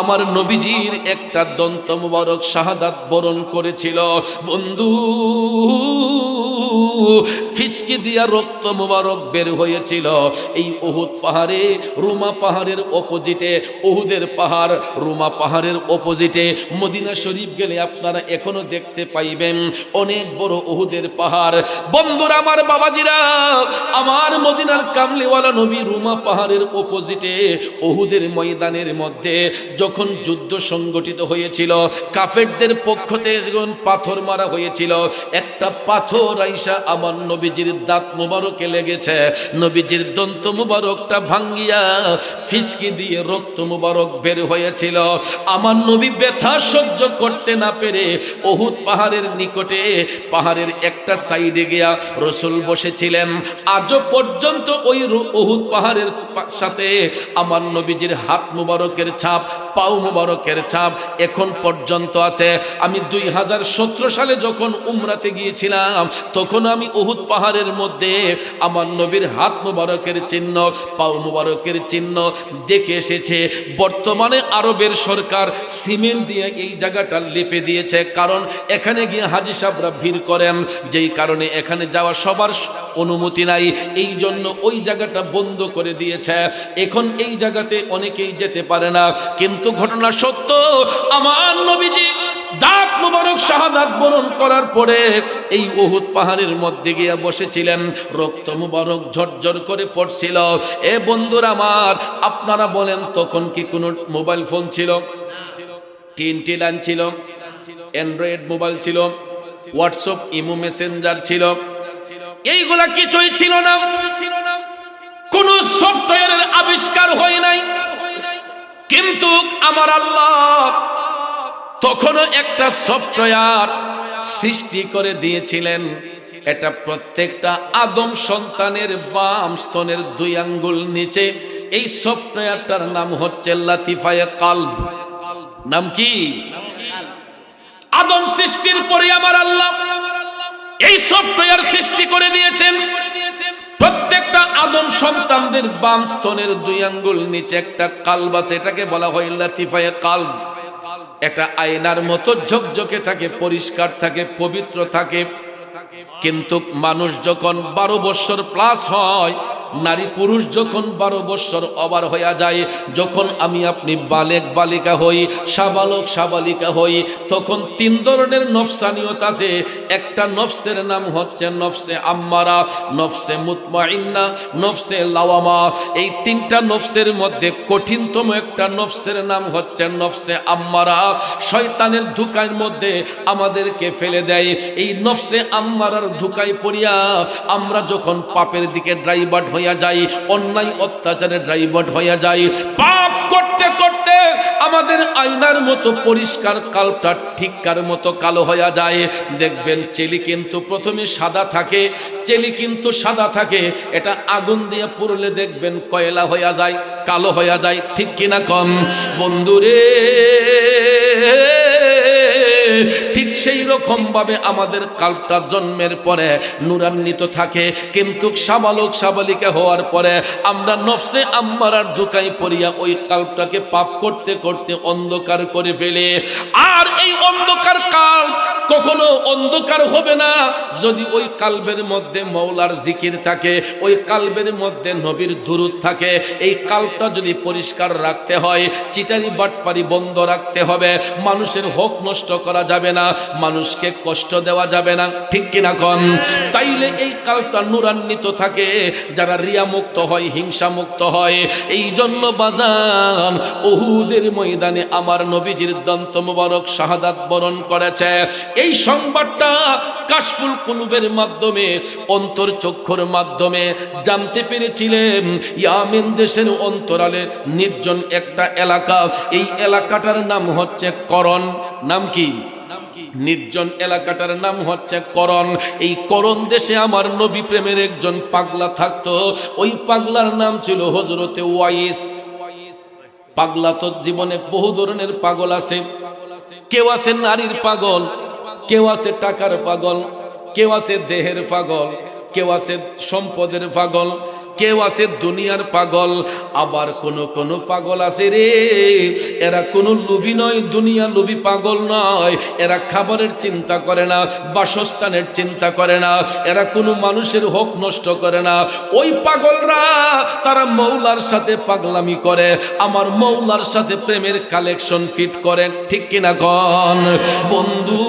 Speaker 1: আমার নবীজির একটা দন্ত মুবারক শাহাদাত বরণ করেছিল। বন্ধু, ফিচকি দিয়া রক্ত মুবারক বের হয়েছিল। এই উহুদ পাহাড়ে, রুমা পাহাড়ের অপোজিটে উহুদের পাহাড়, রুমা পাহাড়ের অপোজিটে মদিনা শরীফ গেলে আপনারা এখনো দেখতে পাইবেন অনেক বড় উহুদের পাহাড়। বন্ধুরা আমার, বাবাজিরা, আমার মদিনার কামলিওয়ালা নবী রুমা পাহাড়ের অপোজিটে উহুদের ময়দানের মধ্যে যখন যুদ্ধ সংগঠিত হয়েছিল, কাফেরদের পক্ষ থেকে যখন পাথর মারা হয়েছিল, একটা পাথর আইসা আমার নবীজির দাঁত মুবারকে লেগেছে। নবীজির দন্ত মুবারকটা ভাঙ্গিয়া ফিচকি দিয়ে রক্ত মুবারক বের হয়েছিল। আমার নবী ব্যথা সহ্য করতে না পেরে উহুদ পাহাড়ের নিকটে পাহাড়ের একটা সাইডে গিয়া রাসূল বসেছিলেন। আজও পর্যন্ত ওই উহুদ পাহাড়ের সাথে আমার নবীজির হাত মুবারকের ছাপ, পাও মুবারকের ছাপ এখন পর্যন্ত আছে। আমি 2017 সালে যখন উমরাতে গিয়েছিলাম, তখন আমি উহুদ পাহাড়ের মধ্যে আমার নবীর হাত মুবারকের চিহ্ন, পাও মুবারকের চিহ্ন দেখে এসেছে। বর্তমানে আরবের সরকার সিমেন্ট দিয়ে এই জায়গাটা লেপে দিয়েছে, কারণ এখানে গিয়ে হাজী সাহেবরা ভিড় করেন, যেই কারণে এখানে যাওয়া সবার অনুমতি নাই। এই জন্য ওই জায়গাটা বন্ধ করে দিয়েছে। এখন এই জায়গাতে অনেকেই যেতে পারে না। কিন্তু ঘটনা সত্য, আমার নবীজি দাঁত মুবারক শাহাদাত বরণ করার পরে এই উহুদ পাহাড়ের মধ্যে গিয়ে বসেছিলেন, রক্ত মুবারক ঝরঝর করে পড়ছিল। এ বন্ধুরা আমার, আপনারা বলেন তখন কি কোনো মোবাইল ফোন ছিল? টিনটি লাইন ছিল, অ্যান্ড্রয়েড মোবাইল ছিল, হোয়াটসঅ্যাপ, ইমো, মেসেঞ্জার ছিল? এইগুলা কিছুই ছিল না। কোন সফটওয়্যারের আবিষ্কার হয় নাই। কিন্তু আমার আল্লাহ তখনও একটা সফটওয়্যার সৃষ্টি করে দিয়েছিলেন। এটা প্রত্যেকটা আদম সন্তানের বাম স্তনের 2 আঙ্গুল নিচে। এই সফটওয়্যারটার নাম হচ্ছে লাতিফায়ে কলব। নাম কি? আদম সৃষ্টির পরে আমার আল্লাহ এই সফটওয়্যার সৃষ্টি করে দিয়েছেন। প্রত্যেকটা আদম সন্তানদের বাম স্তনের 2 আঙ্গুল নিচে একটা কালব আছে, এটাকে বলা হয় লাতিফায়ে কলব। এটা আয়নার মতো ঝকঝকে থাকে, পরিষ্কার থাকে, পবিত্র থাকে। কিন্তু মানুষ যখন 12 বছর প্লাস হয়, নারী পুরুষ যখন 12 বছর ওভার হয়ে যায়, যখন আমি আপনি বালেক বালিকা হই, সাবালক সাবালিকা হই, তখন 3 ধরনের নফসানিয়ত আছে। একটা নফসের নাম হচ্ছে নফসে আম্মারা, নফসে মুতমাইন্না, নফসে লাওয়ামা। এই 3টা নফসের মধ্যে কঠিনতম একটা নফসের নাম হচ্ছে নফসে আম্মারা। শয়তানের ধোঁকার মধ্যে আমাদেরকে ফেলে দেয়। এই নফসে আম্মারার ধোঁকায় পড়িয়া আমরা যখন পাপের দিকে ড্রাইভার হইয়া যাই, অন্যায় অত্যাচারে ড্রাইভার হইয়া যাই, পাপ করতে করতে আমাদের আয়নার মতো পরিষ্কার কালটা ঠিককার মতো কালো হইয়া যায়। দেখবেন চেলি কিন্তু প্রথমে সাদা থাকে, চেলি কিন্তু সাদা থাকে, এটা আগুন দিয়ে পুড়লে দেখবেন কয়লা হইয়া যায়, কালো হইয়া যায়। ঠিক কিনা কম বন্ধুরে? ঠিক সেই রকম ভাবে আমাদের কালটা জন্মের পরে নূরান্বিত থাকে, কিন্তু সাবালক সাবালিকা হওয়ার পরে আমরা নফসে আম্মারার ধোঁকায় পড়িয়া ওই কালটাকে পাপ করতে করতে অন্ধকার করে ফেলে। আর এই অন্ধকার কাল কখনো অন্ধকার হবে না যদি ওই কালবের মধ্যে মওলার জিকির থাকে, ওই কালবের মধ্যে নবীর দুরূদ থাকে। এই কালটা যদি পরিষ্কার রাখতে হয়, চিটারি বাটপারি বন্ধ রাখতে হবে, মানুষের হক নষ্ট করা যাবে না, মানুষকে কষ্ট দেওয়া যাবে না। ঠিক কিনা কন? তাইলে এই কালটা নূরান্বিত থাকে, যারা রিয়া মুক্ত হয়, হিংসা মুক্ত হয়। এই জন্য বাজান উহুদের ময়দানে আমার নবীজির দন্ত মুবারক শাহাদাত বরণ করেছে। এই সংবাদটা কাশফুল কুলুবের মাধ্যমে, অন্তর চক্ষুর মাধ্যমে জানতে পেরেছিলেন। ইয়ামেন দেশের অন্তরালে নির্জন একটা এলাকা, এই এলাকাটার নাম হচ্ছে করণ। নাম কি? নির্জন এলাকাটার নাম হচ্ছে করণ। এই করণ দেশে আমার নবী প্রেমের একজন পাগলা থাকতো। ওই পাগলার নাম ছিল হযরতে ওয়াইস। পাগলা তো জীবনে বহু ধরনের পাগল আছে। কেউ আছে নারীর পাগল, কেউ আছে টাকার পাগল, কেউ আছে দেহের পাগল, কেউ আছে সম্পদের পাগল, কেউ আছে দুনিয়ার পাগল। আবার কোন পাগল আছে রে, এরা কোনো লোভী নয়, দুনিয়া লোভী পাগল নয়। এরা খাবারের চিন্তা করে না, বাসস্থানের চিন্তা করে না, এরা কোনো মানুষের হক নষ্ট করে না। ওই পাগলরা তারা মৌলার সাথে পাগলামি করে, আমার মৌলার সাথে প্রেমের কালেকশন ফিট করে। ঠিক কিনা কন বন্ধু?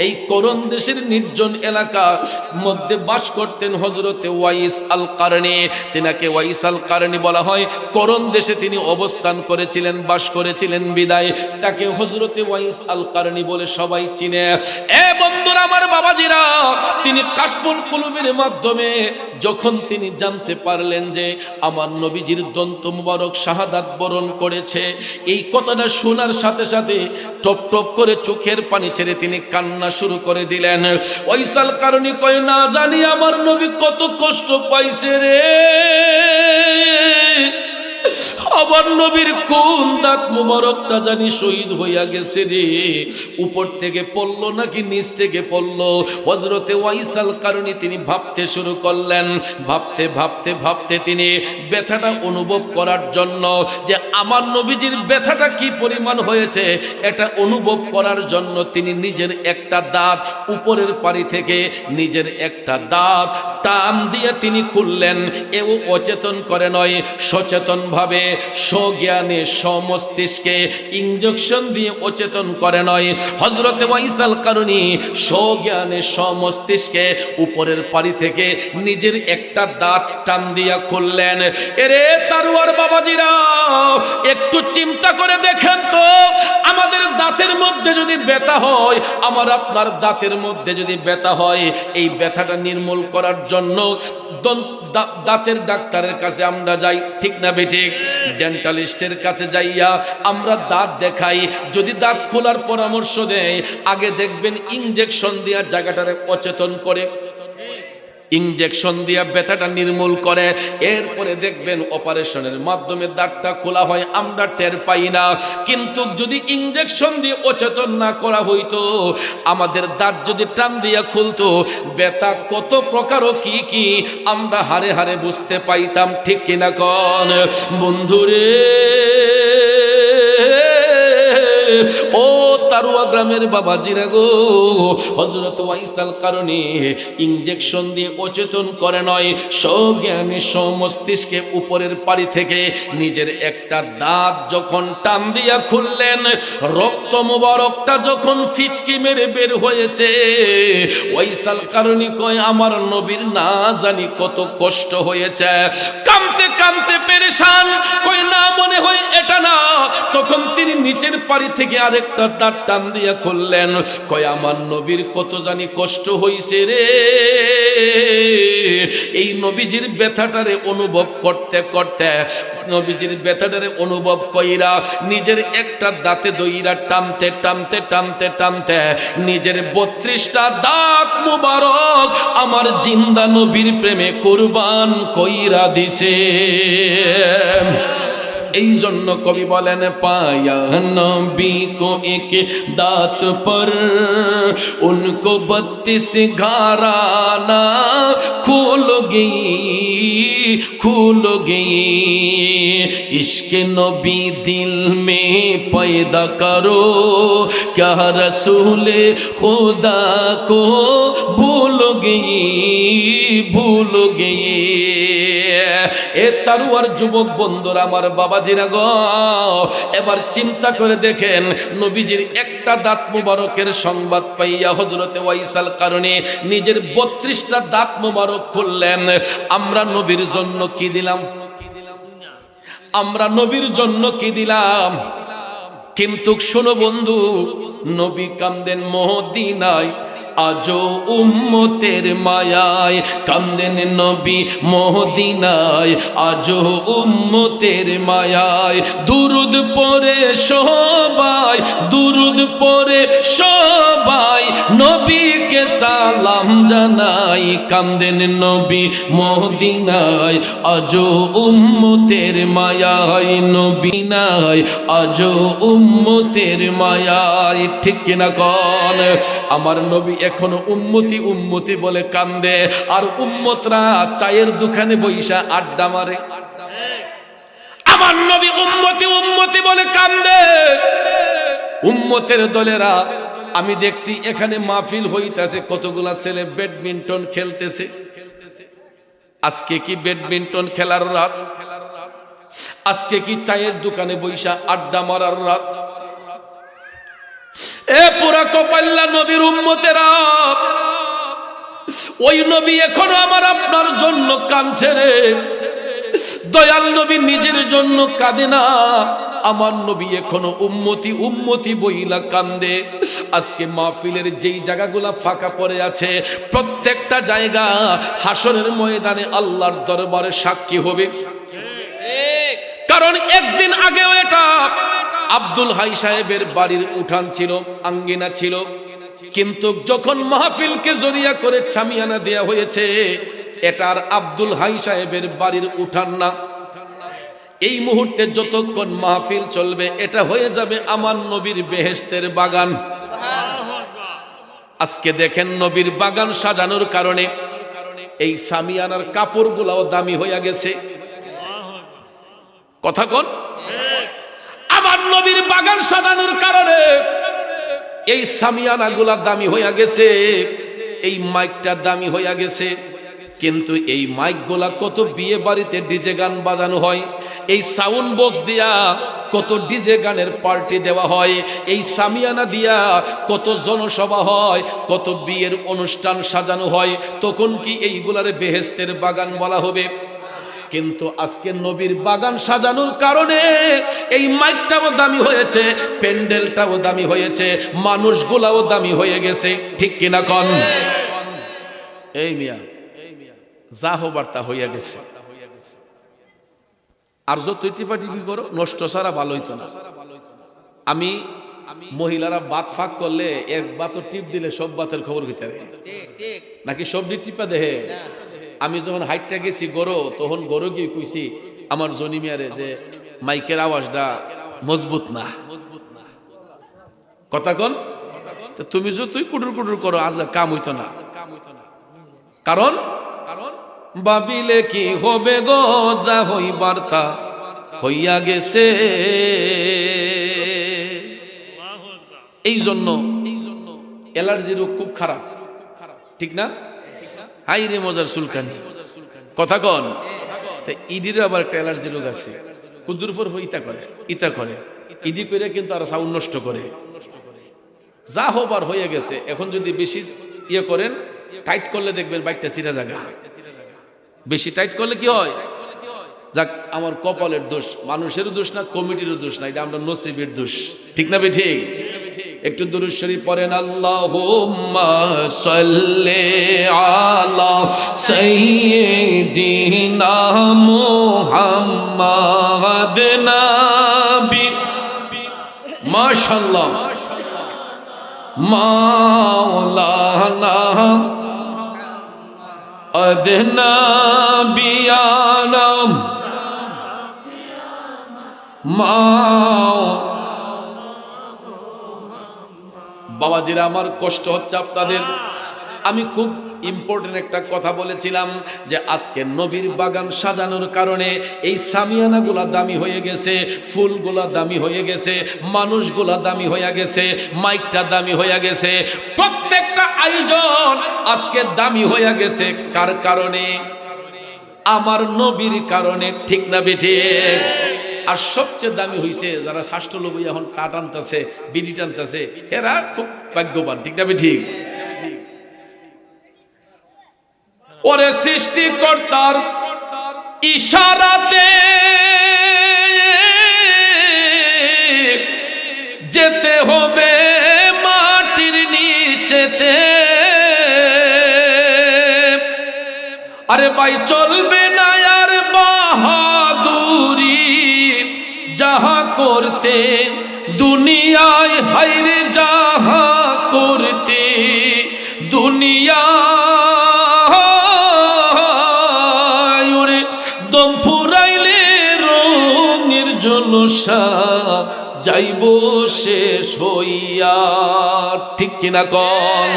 Speaker 1: এই করণ দেশের নির্জন এলাকার মধ্যে বাস করতেন হযরতে ওয়াইস আল কারনী। তিনাকে ওয়াইস আল কারনী বলা হয়। করণ দেশে তিনি অবস্থান করেছিলেন, বাস করেছিলেন বিদায় তাকে হযরতে ওয়াইস আল কারনী বলে সবাই চিনে। এ বন্ধুরা আমার, বাবাজিরা, তিনি কাশফুল কুলুবের মাধ্যমে যখন তিনি জানতে পারলেন যে আমার নবীজির দন্ত মুবারক শাহাদাত বরণ করেছে, এই কথাটা শোনার সাথে সাথে টপ টপ করে চোখের পানি ছেড়ে তিনি কান্না শুরু করে দিলেন। ওয়াইস আল কারনী কয়, না জানি আমার নবী কত কষ্ট পাইছে রে, আমার নবীর কোন দাঁত মুবারকটা জানি শহীদ হইয়া গেছে রে, উপর থেকে পড়লো নাকি নিচ থেকে পড়লো। হযরতে ওয়াইস আল কারনী তিনি ভাবতে শুরু করলেন। ভাবতে ভাবতে ভাবতে তিনি ব্যথাটা অনুভব করার জন্য, যে আমার নবীজির ব্যথাটা কি পরিমাণ হয়েছে এটা অনুভব করার জন্য তিনি নিজের একটা দাঁত উপরের পারি থেকে নিজের একটা দাঁত টান দিয়ে তিনি খুললেন। এও অচেতন করে নয়, সচেতন ভাবে স্বজ্ঞানে স্বমস্তিষ্কে ইনজেকশন দিয়ে অচেতন করে নয়। হযরতে ওয়াইসাল কারণী স্বজ্ঞানে স্বমস্তিষ্কে উপরের পাড়ি থেকে নিজের একটা দাঁত টান দিয়া খুললেন। এরে তারুয়ার বাবাজিরা, একটু চিন্তা করে দেখেন তো, আমাদের দাঁতের মধ্যে যদি ব্যথা হয়, আমার আপনার দাঁতের মধ্যে যদি ব্যথা হয়, এই ব্যথাটা নির্মূল করার জন্য দাঁতের ডাক্তারের কাছে আমরা যাই, ঠিক না বেঠিক? ডেন্টালিস্টের কাছে যাইয়া আমরা দাঁত দেখাই। যদি দাঁত খোলার পরামর্শ দেয়, আগে দেখবেন ইনজেকশন দিয়া জায়গাটারে অচেতন করে, ইনজেকশন দিয়া ব্যথাটা নির্মূল করে। এরপরে দেখবেন অপারেশনের মাধ্যমে দাঁতটা খোলা হয়, আমরা টের পাই না। কিন্তু যদি ইনজেকশন দিয়ে অচেতন না করা হইতো, আমাদের দাঁত যদি টান দিয়া খুলতো, ব্যথা কত প্রকার ও কি কি আমরা হারে হারে বুঝতে পাইতাম, ঠিক কিনা কোন বন্ধুরে? ও তারুয়া গ্রামের বাবাজিরা গো, হযরত ওয়াইসাল কারণী ইনজেকশন দিয়ে অচেতন করে নয়, স্বজ্ঞানে স্বমস্তিষ্কে উপরের পাড়ি থেকে নিজের একটা দাঁত যখন টান দিয়া খুললেন, রক্ত মুবারকটা যখন ফিচকি মেরে বের হয়েছে, ওয়াইসাল কারণী কয় আমার নবীর না জানি কত কষ্ট হয়েছে। কাঁদতে কাঁদতে পেরেশান, কই না মনে হয় এটা না। তখন তিনি নিচের পাড়ি থেকে আরেকটা দাঁত টান দিয়া খুললেন, কয় আমার নবীর কত জানি কষ্ট হইছে রে। এই নবীজির ব্যথাটারে অনুভব করতে করতে, নবীজির ব্যথাটারে অনুভব কইরা নিজের একটা দাঁতে দইরা টানতে টানতে টানতে টানতে নিজের 32টা দাঁত মুবারক আমার জিন্দা নবীর প্রেমে কুরবান কইরা দিছে। এই জন্য কবি বলেন, পায়া নবী কো এক দাঁত পর উनको 32 घराना खुल गई इश्क नबी दिल में पैदा करो क्या रसूल खुदा को भूल गई। এ তারুয়ার যুবক বন্ধুরা, আমার বাবাজিরা গো, এবার চিন্তা করে দেখেন, নবীজির একটা দাঁত মুবারকের সংবাদ পাইয়া হযরতে ওয়াইসাল কারণী নিজের 32টা দাঁত মুবারক খুললেন। আমরা নবীর জন্য কি দিলাম? আমরা নবীর জন্য কি দিলাম? কিন্তু শোনো বন্ধু, নবী কান্দেন মদিনায়, আজো উম্মতের মায়ায় কান্দেন নবী মদিনায়, আজো উম্মতের মায়ায়। দুরুদ পড়ে সবাই, দুরুদ পড়ে সবাই নবীকে সালাম জানাই, কান্দেন নবী মদিনায়, আজো উম্মতের মায়ায়, নবী নাই আজো উম্মতের মায়ায়, ঠিক কিনা কোন? আমার নবী এখনো উম্মতি উম্মতি বলে কান্দে, আর উম্মতরা চায়ের দোকানে বইসা আড্ডা মারে। আমার নবী উম্মতি উম্মতি বলে কান্দে। উম্মতের দলেরা, আমি দেখছি এখানে মাহফিল হইতাছে, কতগুলা ছেলে ব্যাডমিন্টন খেলতেছে। আজকে কি ব্যাডমিন্টন খেলার রাত? আজকে কি চায়ের দোকানে বইসা আড্ডা মারার রাত? এ পুরা কপাল্লা নবীর উম্মতেরা, ওই নবী এখনো আমার আপনার জন্য কাঁদছে রে। দয়াল নবী নিজের জন্য কাঁদে না, আমার নবী এখনো উম্মতি উম্মতি বইলা কান্দে। আজকে মাহফিলের যেই জায়গাগুলা ফাঁকা পড়ে আছে, প্রত্যেকটা জায়গা হাসরের ময়দানে আল্লাহর দরবারে সাক্ষী হবে। কারণ একদিন আগেও এটা আব্দুল হাই সাহেবের বাড়ির উঠান ছিল, আঙ্গিনা ছিল, কিন্তু যখন মাহফিলকে জড়িয়া করে ছামিয়ানা দেয়া হয়েছে, এটা আর আব্দুল হাই সাহেবের বাড়ির উঠান না। এই মুহূর্তে যতক্ষণ মাহফিল চলবে, এটা হয়ে যাবে আমার নবীর বেহেশতের বাগান। আজকে দেখেন, নবীর বাগান সাজানোর কারণে এই সামিয়ানার কাপড়গুলাও দামি হইয়া গেছে। কথা কোন? আমার নবীর বাগান সাজানোর কারণে এই সামিয়ানাগুলা দামি হইয়া গেছে, এই মাইকটা দামি হইয়া গেছে। কিন্তু এই মাইকগুলা কত বিয়ে বাড়িতে ডিজে গান বাজানো হয়, এই সাউন্ড বক্স দিয়া কত ডিজে গানের পার্টি দেওয়া হয়, এই সামিয়ানা দিয়া কত জনসভা হয়, কত বিয়ের অনুষ্ঠান সাজানো হয়, তখন কি এইগুলারে বেহেশতের বাগান বলা হবে? কিন্তু আজকে নবীর বাগান সাজানোর কারণে এই মাইকটাও দামি হয়েছে, প্যান্ডেলটাও দামি হয়েছে, মানুষগুলাও দামি হয়ে গেছে, ঠিক কিনা কন? এই মিয়া যা হবার তা হইয়া গেছে। আর যতই টিপাটিপি করো নষ্ট ছাড়া ভালো হইতো না। আমি মহিলারা বাত ফাঁক করলে এক বাতও টিপ দিলে সব বাতের খবর ভিতরে নাকি সবজি টিপা দেহে। আমি যখন হাইটটা গেছি গরো, তখন গরো গিয়ে কইছি আমার জনি মিয়ারে যে মাইকের আওয়াজটা মজবুত না, কথা কন। তুমি যতই কুটুর কুটুর করো আজ কাম হইতো না। কারণ ভাবিলে কি হবে গো, যা হইবার তা হইয়া গেছে। এই জন্য অ্যালার্জি রোগ খুব খারাপ, ঠিক না? হাই রে মজার চুলকানি, কথা কন। ইডির আবার একটা অ্যালার্জি রোগ আছে, কুদুর পর ইতা করে ইডি করে কিন্তু আর সাউন্ড নষ্ট করে। যা হবার হয়ে গেছে। এখন যদি বেশি ইয়ে করেন, টাইট করলে দেখবেন বাইকটা চিরা জায়গা। বেশি টাইট করলে কি হয়? যাক, আমার কপালের দোষ, মানুষের দোষ না, কমিটিরও দোষ না, এটা আমরা নসিবের দোষ, ঠিক না? ঠিক। একটু দুরূদ শরীফ পড়েন, আল্লাহুম্মা সাল্লি আলা সাইয়্যিদিনা মুহাম্মাদ নাবি। মাশাআল্লাহ। মাওলানা আদনা বিয়ানাম বাবাজিরা, আমার কষ্ট হচ্ছে আপনাদের। আমি খুব ইম্পর্টেন্ট একটা কথা বলেছিলাম যে আজকে নবীর বাগান সাজানোর কারণে এই সামিয়ানাগুলা দামি হয়ে গেছে, ফুলগুলা দামি হয়ে গেছে, মানুষগুলা দামি হয়ে গেছে, মাইকটা দামি হয়ে গেছে, প্রত্যেকটা আয়োজন আজকে দামি হয়ে গেছে। কার কারণে? আমার নবীর কারণে, ঠিক না বেঠিক? আর সবচেয়ে দামি হইছে যারা শাস্ত্র লোক এখন চা টানতেছে, বিড়ি টানতেছে, এরা খুব ভাগ্যবান, ঠিক না বেঠিক? ওরে সৃষ্টিকর্তার ইশারাতে যেতে হবে মাটির নিচেতে। আরে ভাই চলবে না আর বাহাদুরি, যাহা করতে দুনিয়ায় হাইরে, যাহা করতে দুনিয়া দম ফুরাইলে রঙের জলসা যাইব শেষ হইয়া, ঠিক কিনা কন?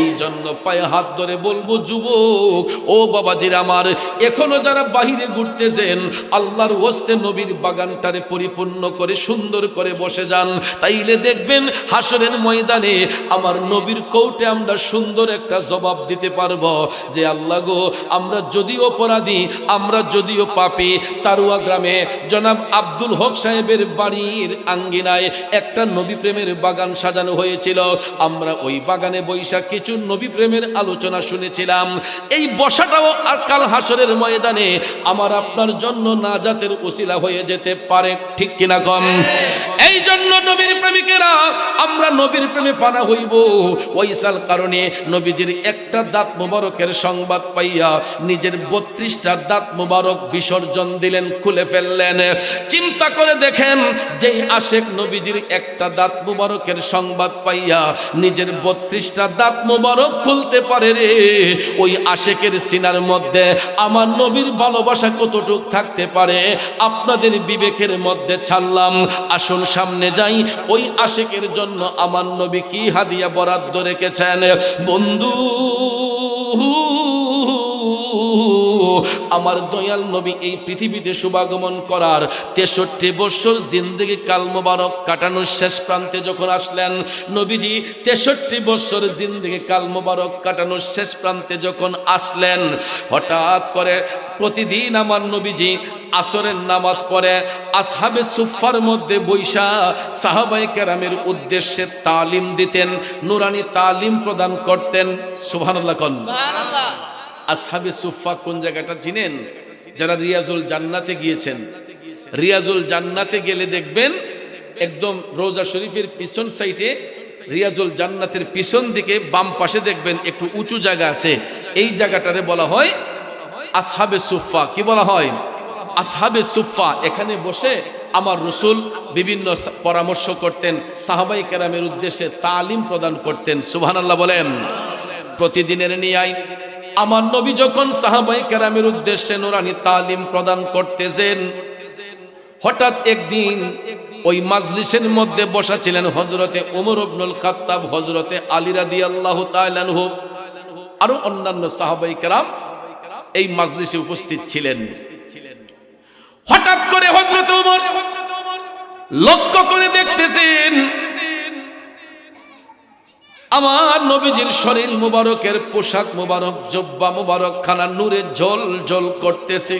Speaker 1: এই জন্য পায়ে হাত ধরে বলবো যুবক ও বাবাজির আমার, এখনো যারা বাহিরে ঘুরতেছেন আল্লাহর ওয়াস্তে নবীর বাগানটারে পরিপূর্ণ করে সুন্দর করে বসে যান, তাইলে দেখবেন হাসরের ময়দানে আমার নবীর কোর্টে আমরা সুন্দর একটা জবাব দিতে পারবো যে আল্লাহ গো, আমরা যদিও অপরাধী, আমরা যদিও পাপী, তারুয়া গ্রামে জনাব আব্দুল হক সাহেবের বাড়ির আঙ্গিনায় একটা নবী প্রেমের বাগান সাজানো হয়েছিল। আমরা ওই বাগানে বৈশাখ কিছু নবী প্রেমের আলোচনা শুনেছিলাম। এই বসাটাও কাল হাসরের ময়দানে আমার আপনার জন্য নাজাতের ওসিলা হয়ে যেতে পারে, ঠিক কিনা কম? এই জন্য নবীর প্রেমিকেরা আমরা নবীর প্রেমে ফানা হইব। ওইসাল কারণে নবীজির একটা দাঁত মোবারকের সংবাদ পাইয়া নিজের 32টা দাঁত মোবারক বিসর্জন দিলেন, খুলে ফেললেন। চিন্তা করে দেখেন, যেই আশেক নবীজির একটা দাঁত মোবারকের সংবাদ পাইয়া নিজের 32টা দাঁত মোবারক খুলতে পারে রে, ওই আশেকের সিনার মধ্যে আমার নবীর ভালোবাসা কতটুক থাকতে পারে আপনাদের বিবেকের মধ্যে ছাড়লাম। আসুন সামনে যাই, ওই আশেকের জন্য আমার নবী কি হাদিয়া বরাদ্দ রেখেছেন। বন্ধু আমার দয়াল নবী এই পৃথিবীতে শুভাগমন করার 63 বছর জিন্দেগি কাল মোবারক কাটানোর শেষ প্রান্তে যখন আসলেন, নবীজি 63 বছর জিন্দেগি কাল মোবারক কাটানোর শেষ প্রান্তে যখন আসলেন, হঠাৎ করে প্রতিদিন আমার নবীজি আসরের নামাজ পড়ে আসহাবে সুফার মধ্যে বৈশা সাহাবায়ে কেরামের উদ্দেশ্যে তালিম দিতেন, নুরানি তালিম প্রদান করতেন। সুবহানাল্লাহ কোন সুবহানাল্লাহ। আসহাবে সুফা কোন জায়গাটা চিনেন? যারা রিয়াজুল জান্নাতে গিয়েছেন, রিয়াজুল জান্নাতে গেলে দেখবেন একদম রোজা শরীফের পিছন সাইডে রিয়াজুল জান্নাতের পিছন দিকে বাম পাশে দেখবেন একটু উঁচু জায়গা আছে, এই জায়গাটারে বলা হয় আসহাবে সুফা। কি বলা হয়? আসহাবে সুফা। এখানে বসে আমার রাসূল বিভিন্ন পরামর্শ করতেন, সাহাবায়ে কেরামের উদ্দেশ্যে তালিম প্রদান করতেন। সুবহানাল্লাহ বলেন। প্রতিদিনের নিয়াই আমার নবী যখন সাহাবায়ে কেরামের উদ্দেশ্যে নুরানি তালিম প্রদান করতেছেন, হঠাৎ একদিন ওই মাজলিসের মধ্যে বসা ছিলেন হযরতে ওমর ইবনুল খাত্তাব, হযরতে আলী রাদিয়াল্লাহু তাআলা আনহু, আরো অন্যান্য সাহাবায়ে কেরাম এই মাজলিসে উপস্থিত ছিলেন। হঠাৎ করে হযরত ওমর লক্ষ্য করে দেখতেছেন আমার নবীজির শরীর মুবারকের পোশাক মুবারক, জুব্বা মুবারক খানা নূরে ঝল ঝল করতেছে।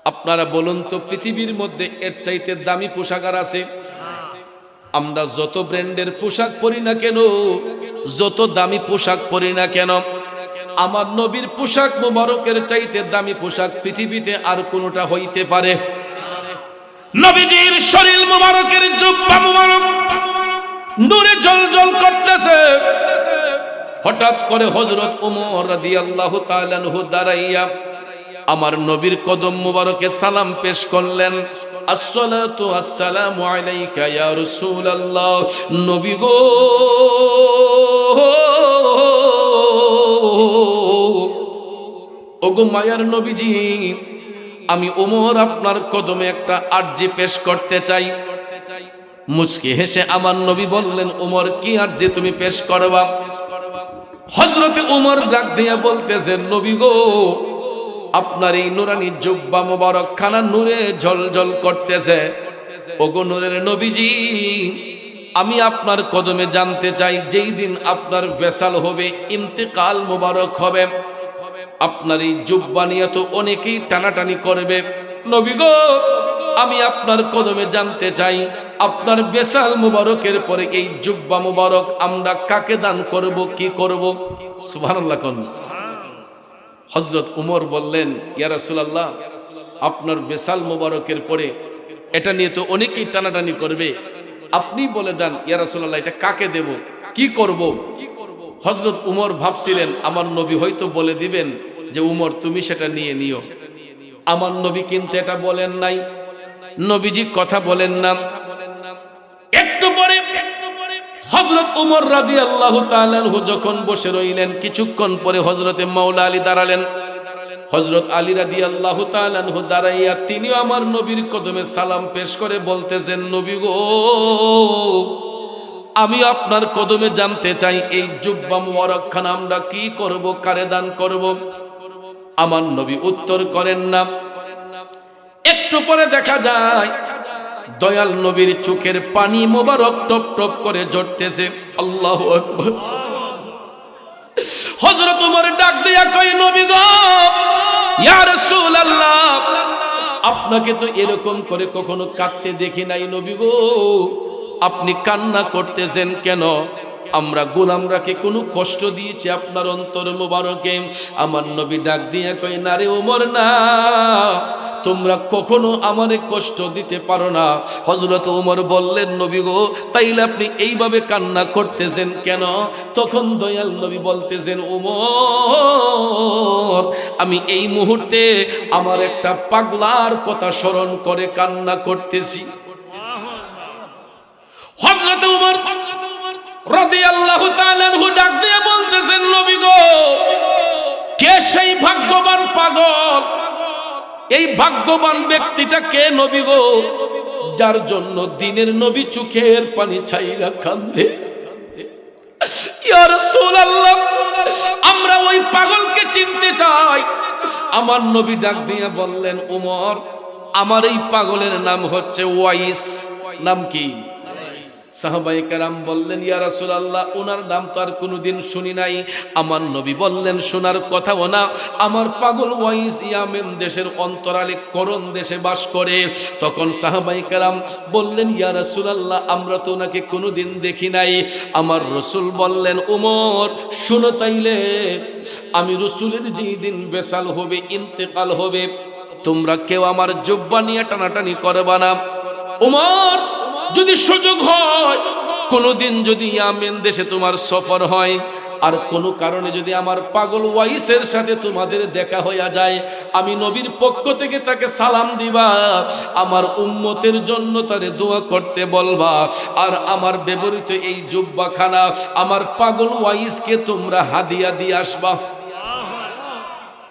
Speaker 1: আপনারা বলুন তো, পৃথিবীর মধ্যে এর চাইতে দামি পোশাক আর আছে? আমরা যত ব্র্যান্ডের পোশাক পরি না কেন, যত দামি পোশাক পরি না কেন, আমার নবীর পোশাক মুবারকের চাইতে দামি পোশাক পৃথিবীতে আর কোনটা হইতে পারে? নবীজির শরীর মুবারকের জুব্বা মুবারক নূরে জ্বলজ্বল করতেছে। হঠাৎ করে হযরত ওমর রাদিয়াল্লাহু তাআলা আনহু দাঁড়াইয়া আমার নবীর কদম মুবারকে সালাম পেশ করলেন। আসসালাতু আসসালামু আলাইকা ইয়া রাসূলুল্লাহ। নবী গো, ওগো মায়ার নবীজি, আমি ওমর আপনার কদমে একটা আরজি পেশ করতে চাই। মুচকি হেসে আমার নবী বললেন, ওমর কি আরজি তুমি পেশ করবা? হযরতে ওমর ডাক দিয়া বলতেছেন, নবী গো, আপনার এই নুরানি জুব্বা মুবারক খানা নূরে ঝলঝল করতেছে। ওগো নূরের নবীজি, আমি আপনার কদমে জানতে চাই, যেই দিন আপনার ভেসাল হবে, ইন্তেকাল মুবারক হবে, আপনার এই জুব্বা নিয়ে তো অনেকেই টানাটানি করবে। নবী গো, আমি আপনার কদমে জানতে চাই, আপনার বেসাল মুবারকের পরে এই জুব্বা মুবারক আমরা কাকে দান করব, কি করব? সুবহানাল্লাহ কোন। হযরত ওমর বললেন, ইয়া রাসূলুল্লাহ, আপনার বেসাল মুবারকের পরে এটা নিয়ে তো অনেকেই টানাটানি করবে, আপনি বলে দেন ইয়া রাসূলুল্লাহ, এটা কাকে দেব, কি করব? হযরত ওমর ভাবছিলেন আমার নবী হয়তো বলে দিবেন যে ওমর তুমি সেটা নিয়ে নিও। আমার নবী কিন্তু এটা বলেন নাই, নবীজি কথা বলেন না। একটু পরে হযরত ওমর রাদিয়াল্লাহু তাআলা আনহু যখন বসে রইলেন, কিছুক্ষণ পরে হযরতে মাওলা আলী দাঁড়ালেন। হযরত আলী রাদিয়াল্লাহু তাআলা আনহু দাঁড়াইয়া তিনিও আমার নবীর কদমে সালাম পেশ করে বলতেছেন, নবী গো, আমি আপনার কদমে জানতে চাই, এই জুব্বা মুবারক খানা আমরা কি করব, কারে দান করব? আমার নবী উত্তর করেন না। একটু পরে দেখা যায় দয়াল নবীর চোখের পানি মোবারক টপ টপ করে ঝরতেছে। আল্লাহু আকবার। হযরত ওমর ডাক দিয়া কয়, নবী গো, ইয়া রাসূলুল্লাহ, আপনাকে তো এরকম করে কখনো কাঁদতে দেখি নাই। নবী গো, আপনি কান্না করতেছেন কেন? আমরা গোলামরা কি কোনো কষ্ট দিয়েছি আপনার অন্তর মোবারকে? আমার নবী ডাক দিয়া কয়, না রে ওমর, না, তোমরা কখনো আমারে কষ্ট দিতে পারো না। হযরত ওমর বললেন, নবী গো, তাইলে আপনি এইভাবে কান্না করতেছেন কেন? তখন দয়াল নবী বলতেছেন, ওমর, আমি এই মুহূর্তে আমার একটা পাগলার কথা স্মরণ করে কান্না করতেছি। হযরত ওমর রাদিয়াল্লাহু তাআলা আনহু ডাক দিয়ে বলতেছেন, নবী গো, কে সেই ভাগ্যবান পাগল? এই ভাগ্যবান ব্যক্তিটা কে নবী গো, যার জন্য দিনের নবী চোখের পানি ছাইরা কাঁদে? ইয়া রাসূলুল্লাহ, আমরা ওই পাগলকে চিনতে চাই আমার নবী ডাক দিয়ে বললেন, উমর, আমার এই পাগলের নাম হচ্ছে ওয়াইস। নাম কি? সাহাবায়ে কেরাম বললেন, ইয়া রাসূলুল্লাহ, ওনার নাম তো আর কোনোদিন শুনি নাই। আমার নবী বললেন, শোনার কথাও না, আমার পাগল ওয়াইস ইয়ামেন দেশের অন্তরালে করণ দেশে বাস করে। তখন সাহাবায়ে কেরাম বললেন, ইয়া রাসূলুল্লাহ, আমরা তো ওনাকে কোনোদিন দেখি নাই। আমার রাসূল বললেন, উমর শুনো তাইলে, আমি রাসূলের যেদিন বেসাল হবে, ইন্তেকাল হবে, তোমরা কেউ আমার জুব্বা নিয়ে টানাটানি করবা না। উমর, যদি সুযোগ হয়, কোনোদিন যদি ইয়ামেন দেশে তোমার সফর হয়, আর কোনো কারণে যদি আমার পাগল ওয়াইসের সাথে তোমাদের দেখা হইয়া যায়, আমি নবীর পক্ষ থেকে তাকে সালাম দিবা, আমার উম্মতের জন্য তারে দোয়া করতে বলবা, আর আমার ব্যবহৃত এই জুব্বাখানা আমার পাগল ওয়াইসকে তোমরা হাদিয়া দিয়ে আসবা।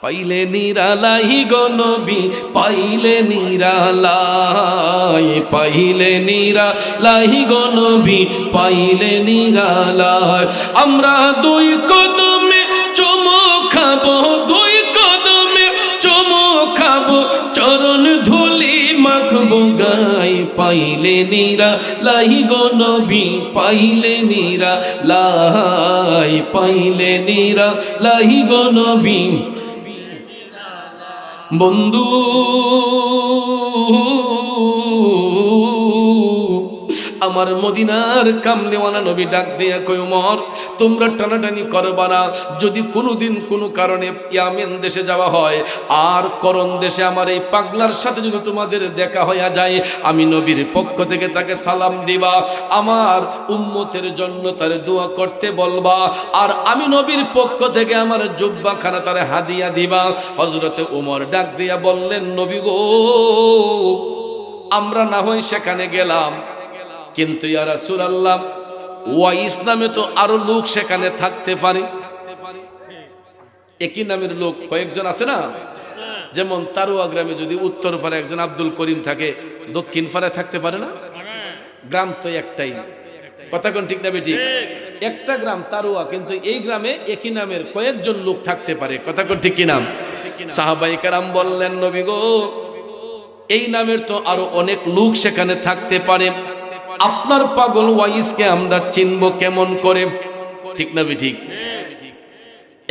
Speaker 1: পাইলে নিরালাই গো নবী, পাইলে নিরালাই, পাইলে নিরালাই গো নবী, পাইলে নিরালাই। আমরা দুই কদমে চুমু খাবো, দুই কদমে চুমু খাবো, চরণ ধুলি মাখবো গায়, পাইলে নিরালাই গো নবী, পাইলে নিরালাই, পাইলে নিরালাই গো নবী। বন্ধু, আমার মদিনার কামলিওয়ালা নবী ডাক দিয়া কই, উমর, তোমরা টানাটানি করবা না। যদি কোনোদিন কোনো কারণে ইয়ামেন দেশে যাওয়া হয়, আর করণ দেশে আমার এই পাগলার সাথে যদি তোমাদের দেখা হইয়া যায়, আমি নবীর পক্ষ থেকে তাকে সালাম দিবা, আমার উম্মতের জন্য তারে দোয়া করতে বলবা, আর আমি নবীর পক্ষ থেকে আমার জুব্বাখানা তারে হাদিয়া দিবা। হযরতে উমর ডাক দিয়া বললেন, নবী গো, আমরা না হয় সেখানে গেলাম, কিন্তু ইয়া রাসূলুল্লাহ, ওয়াইস নামে তো আরো লোক সেখানে থাকতে পারে। একই নামের লোক কয়েকজন আছে না? যেমন তারুয়া গ্রামে যদি উত্তর পারে একজন আব্দুল করিম থাকে, দক্ষিণ পারে থাকতে পারে না? গ্রাম তো একটাই, কথা কোন ঠিক না বেঠিক? একটা গ্রাম তারুয়া, কিন্তু এই গ্রামে একই নামের কয়েকজন লোক থাকতে পারে, কথা কোন ঠিক কি নাম? সাহাবায়ে কেরাম বললেন, নবী গো, এই নামের তো আরো অনেক লোক সেখানে থাকতে পারে, আপনার পাগল ওয়াইসকে আমরা চিনব কেমন করে? ঠিক না বেঠিক?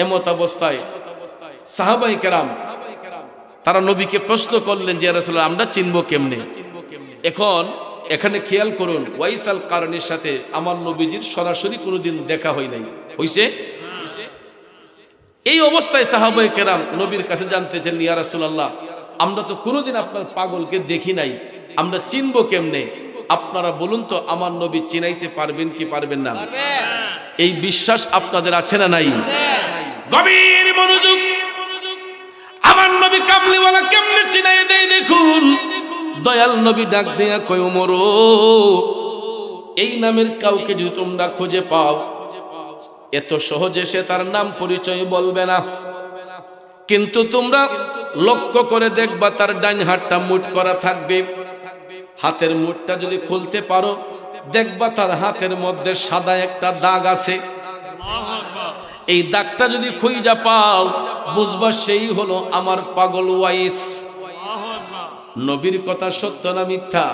Speaker 1: এমত অবস্থায় সাহাবায়ে কেরাম তারা নবীকে প্রশ্ন করলেন, যে রাসূলুল্লাহ, আমরা চিনব কেমনে? এখন এখানে খেয়াল করুন, ওয়াইস আল কারনির সাথে আমার নবীজির সরাসরি কোনোদিন দেখা হয় নাই, হইছে? এই অবস্থায় সাহাবায়ে কেরাম নবীর কাছে জানতে চান, ইয়া রাসূলুল্লাহ, আমরা তো কোনোদিন আপনার পাগলকে দেখি নাই, আমরা চিনব কেমনে? আপনারা বলুন তো, আমার নবী চিনাইতে পারবেন কি পারবেন না? এই বিশ্বাস আপনাদের আছে না নাই? গভীর মনোযোগ। আমার নবী কামলিওয়ালা কেমনে চিনাই দেয় দেখুন। দয়াল নবী ডাক দেয়া কয়, ওমর, এই নামের কাউকে যদি তোমরা খুঁজে পাও, এত সহজে সে তার নাম পরিচয় বলবে না, কিন্তু তোমরা লক্ষ্য করে দেখবা তার ডান হাতটা মুঠ করা থাকবে। হাতের মুঠটা যদি খুলতে পারো, দেখবা তার হাতের মধ্যে সাদা একটা দাগ আছে। এই দাগটা যদি খুঁজা পাও, বুঝবা সেই হলো আমার পাগল ওয়াইস। নবীর কথা সত্য না মিথ্যা?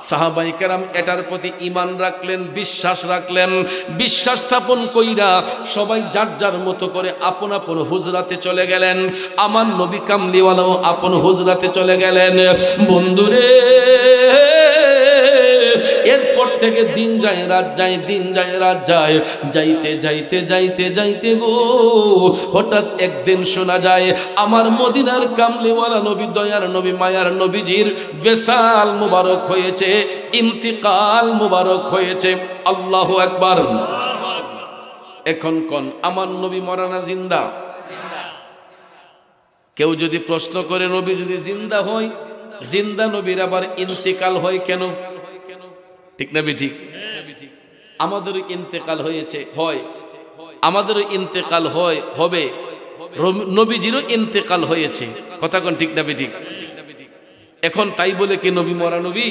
Speaker 1: সাহাবায়ে কেরাম এটার প্রতি ঈমান রাখলেন, বিশ্বাস রাখলেন। বিশ্বাস স্থাপন কইরা সবাই যার যার মতো করে আপন আপন হুজরাতে চলে গেলেন। আমার নবী কামলিওয়ালাও আপন হুজরাতে চলে গেলেন। বন্ধুরে, এরপর থেকে দিন যায় রাত যায়, দিন যায় রাত যায়, যাইতে যাইতে যাইতে যাইতে গো, হঠাৎ একদিন শোনা যায় আমার মদিনার কামলিওয়ালা নবী, দয়ার নবী, মায়ার নবীজির বেসাল মুবারক হয়েছে, ইন্তিকাল মুবারক হয়েছে। আল্লাহু আকবার। এখন কোন আমার নবী মরা না জিন্দা? কেউ যদি প্রশ্ন করে, নবী যদি জিন্দা হয়, জিন্দা নবীর আবার ইন্তিকাল হয় কেন? ঠিক না বেঠিক? আমাদেরও ইন্তেকাল হয়েছে, হয়, আমাদেরও ইন্তেকাল হয়, হবে, নবীজিরও ইন্তেকাল হয়েছে, কথা কোন ঠিক না বেঠিক? এখন তাই বলে কি নবী মরা নবী?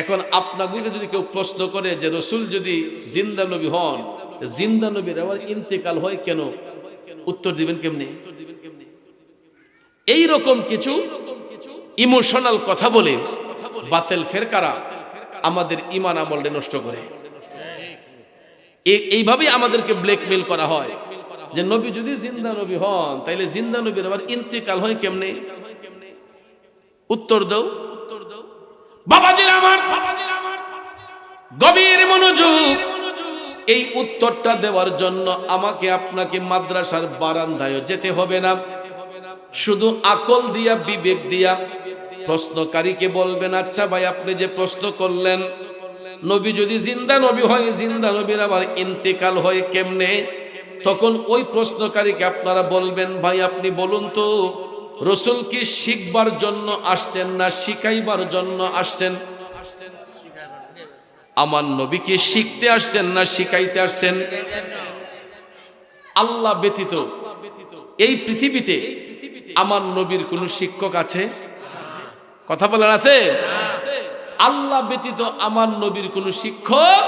Speaker 1: এখন আপনাকে যদি কেউ প্রশ্ন করে যে রসুল যদি জিন্দা নবী হন, জিন্দা নবীর আবার ইন্তেকাল হয় কেন, উত্তর দিবেন কেমনে? এই রকম কিছু ইমোশনাল কথা বলে বাতিল ফেরকারা আমাদের ঈমান আমলটা নষ্ট করে। এইভাবেই আমাদেরকে ব্ল্যাকমেল করা হয় যে নবী যদি জিন্দা নবী হন তাইলে জিন্দা নবীর আবার ইন্তেকাল হয় কেমনে? উত্তর দাও বাবাজিরা আমার, গভীর মনোযোগ। এই উত্তরটা দেওয়ার জন্য আমাকে আপনাকে মাদ্রাসার বারান্দায় যেতে হবে না। শুধু আকল দিয়া বিবেক দিয়া প্রশ্নকারীকে বলবেন, আচ্ছা ভাই আপনি যে প্রশ্ন করলেন নবী যদি জিন্দা নবী হয়, জিন্দা নবীর আবার ইন্তেকাল হয় কেমনে? তখন ওই প্রশ্নকারীকে আপনারা বলবেন, ভাই আপনি বলুন তো রাসূল কি শিখবার জন্য আসছেন না শিখাইবার জন্য আসছেন? আমার নবী কি শিখতে আসছেন না শিখাইতে আসছেন? আল্লাহ ব্যতীত এই পৃথিবীতে আমার নবীর কোন শিক্ষক আছে? কথা বলার আছে? আল্লাহ ব্যতীত আমার নবীর কোন শিক্ষক,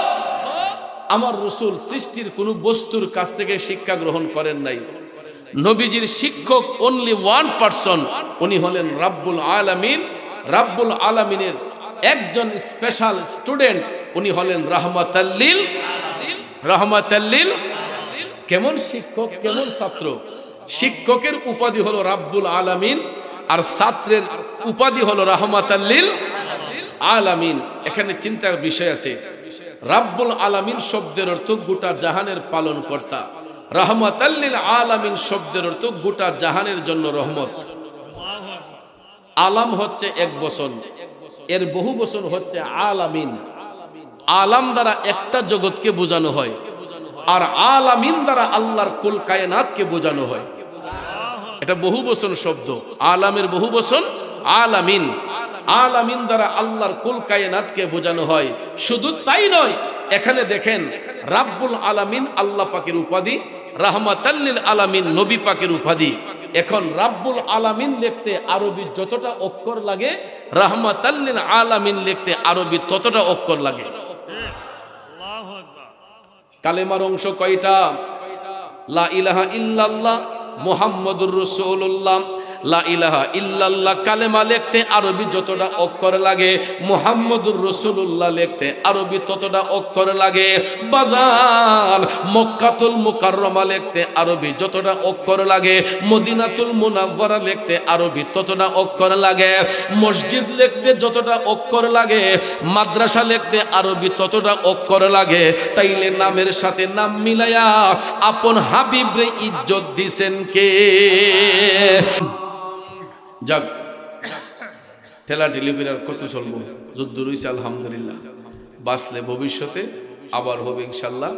Speaker 1: আমার রাসূল সৃষ্টির কোন বস্তুর কাছ থেকে শিক্ষা গ্রহণ করেন নাই। নবীজির শিক্ষক অনলি ওয়ান পারসন, উনি হলেন রাব্বুল আলামিন। রাব্বুল আলামিনের একজন স্পেশাল স্টুডেন্ট, উনি হলেন রাহমাতাল লিল। কেমন শিক্ষক কেমন ছাত্র? শিক্ষকের উপাধি হলো রাব্বুল আলামিন আর ছাত্রের উপাধি হলো রাহমাতাল লিল আলামিন। এখানে চিন্তার বিষয় আছে। রাব্বুল আলামিন শব্দের অর্থ গোটা জাহানের পালন কর্তা, রাহমাতাল লিল আলামিন শব্দের অর্থ গোটা জাহানের জন্য রহমত। আলাম হচ্ছে এক বচন, এর বহু বচন হচ্ছে আলামিন। আলাম দ্বারা একটা জগৎকে বোঝানো হয় আর আলামিন দ্বারা আল্লাহর কুল কায়নাতকে বোঝানো হয়। এটা বহু বচন শব্দ। আলামের বহু বচন আলামিন। আলামিন দ্বারা আল্লাহর কুল কায়নাতকে বোঝানো হয়। শুধু তাই নয়, এখানে দেখেন রাব্বুল আলামিন আল্লাহ পাকের উপাধি, রাহমাতাল লিল আলামিন নবী পাকের উপাধি। এখন রাব্বুল আলামিন লিখতে আরবি যতটা অক্ষর লাগে, রাহমাতাল লিল আলামিন লিখতে আরবি ততটা অক্ষর লাগে। কালেমার অংশ কয়টা? লা ইলাহা ইল্লাল্লাহ মুহাম্মাদুর রাসূলুল্লাহ। লা ইলাহা ইল্লাল্লাহ কালেমা লিখতে আরবি যতটা অক্ষর লাগে, মুহাম্মাদুর রাসূলুল্লাহ লিখতে আরবি ততটা অক্ষর লাগে। বাজার মক্কাতুল মুকাররমা লিখতে আরবি যতটা অক্ষর লাগে, মদিনাতুল মুনাওয়ারা লিখতে আরবি ততটা অক্ষর লাগে। মসজিদ লিখতে যতটা অক্ষর লাগে, মাদ্রাসা লিখতে আরবি ততটা অক্ষর লাগে। তাইলে নামের সাথে নাম মিলায়া আপন হাবিবরে ইজ্জত দিছেন কে? যাক, ঠেলা ঠেলি করে আর কত চলবো? যুদ্ধ রয়েছে আলহামদুলিল্লাহ, বাঁচলে ভবিষ্যতে আবার হবে ইনশাল্লাহ।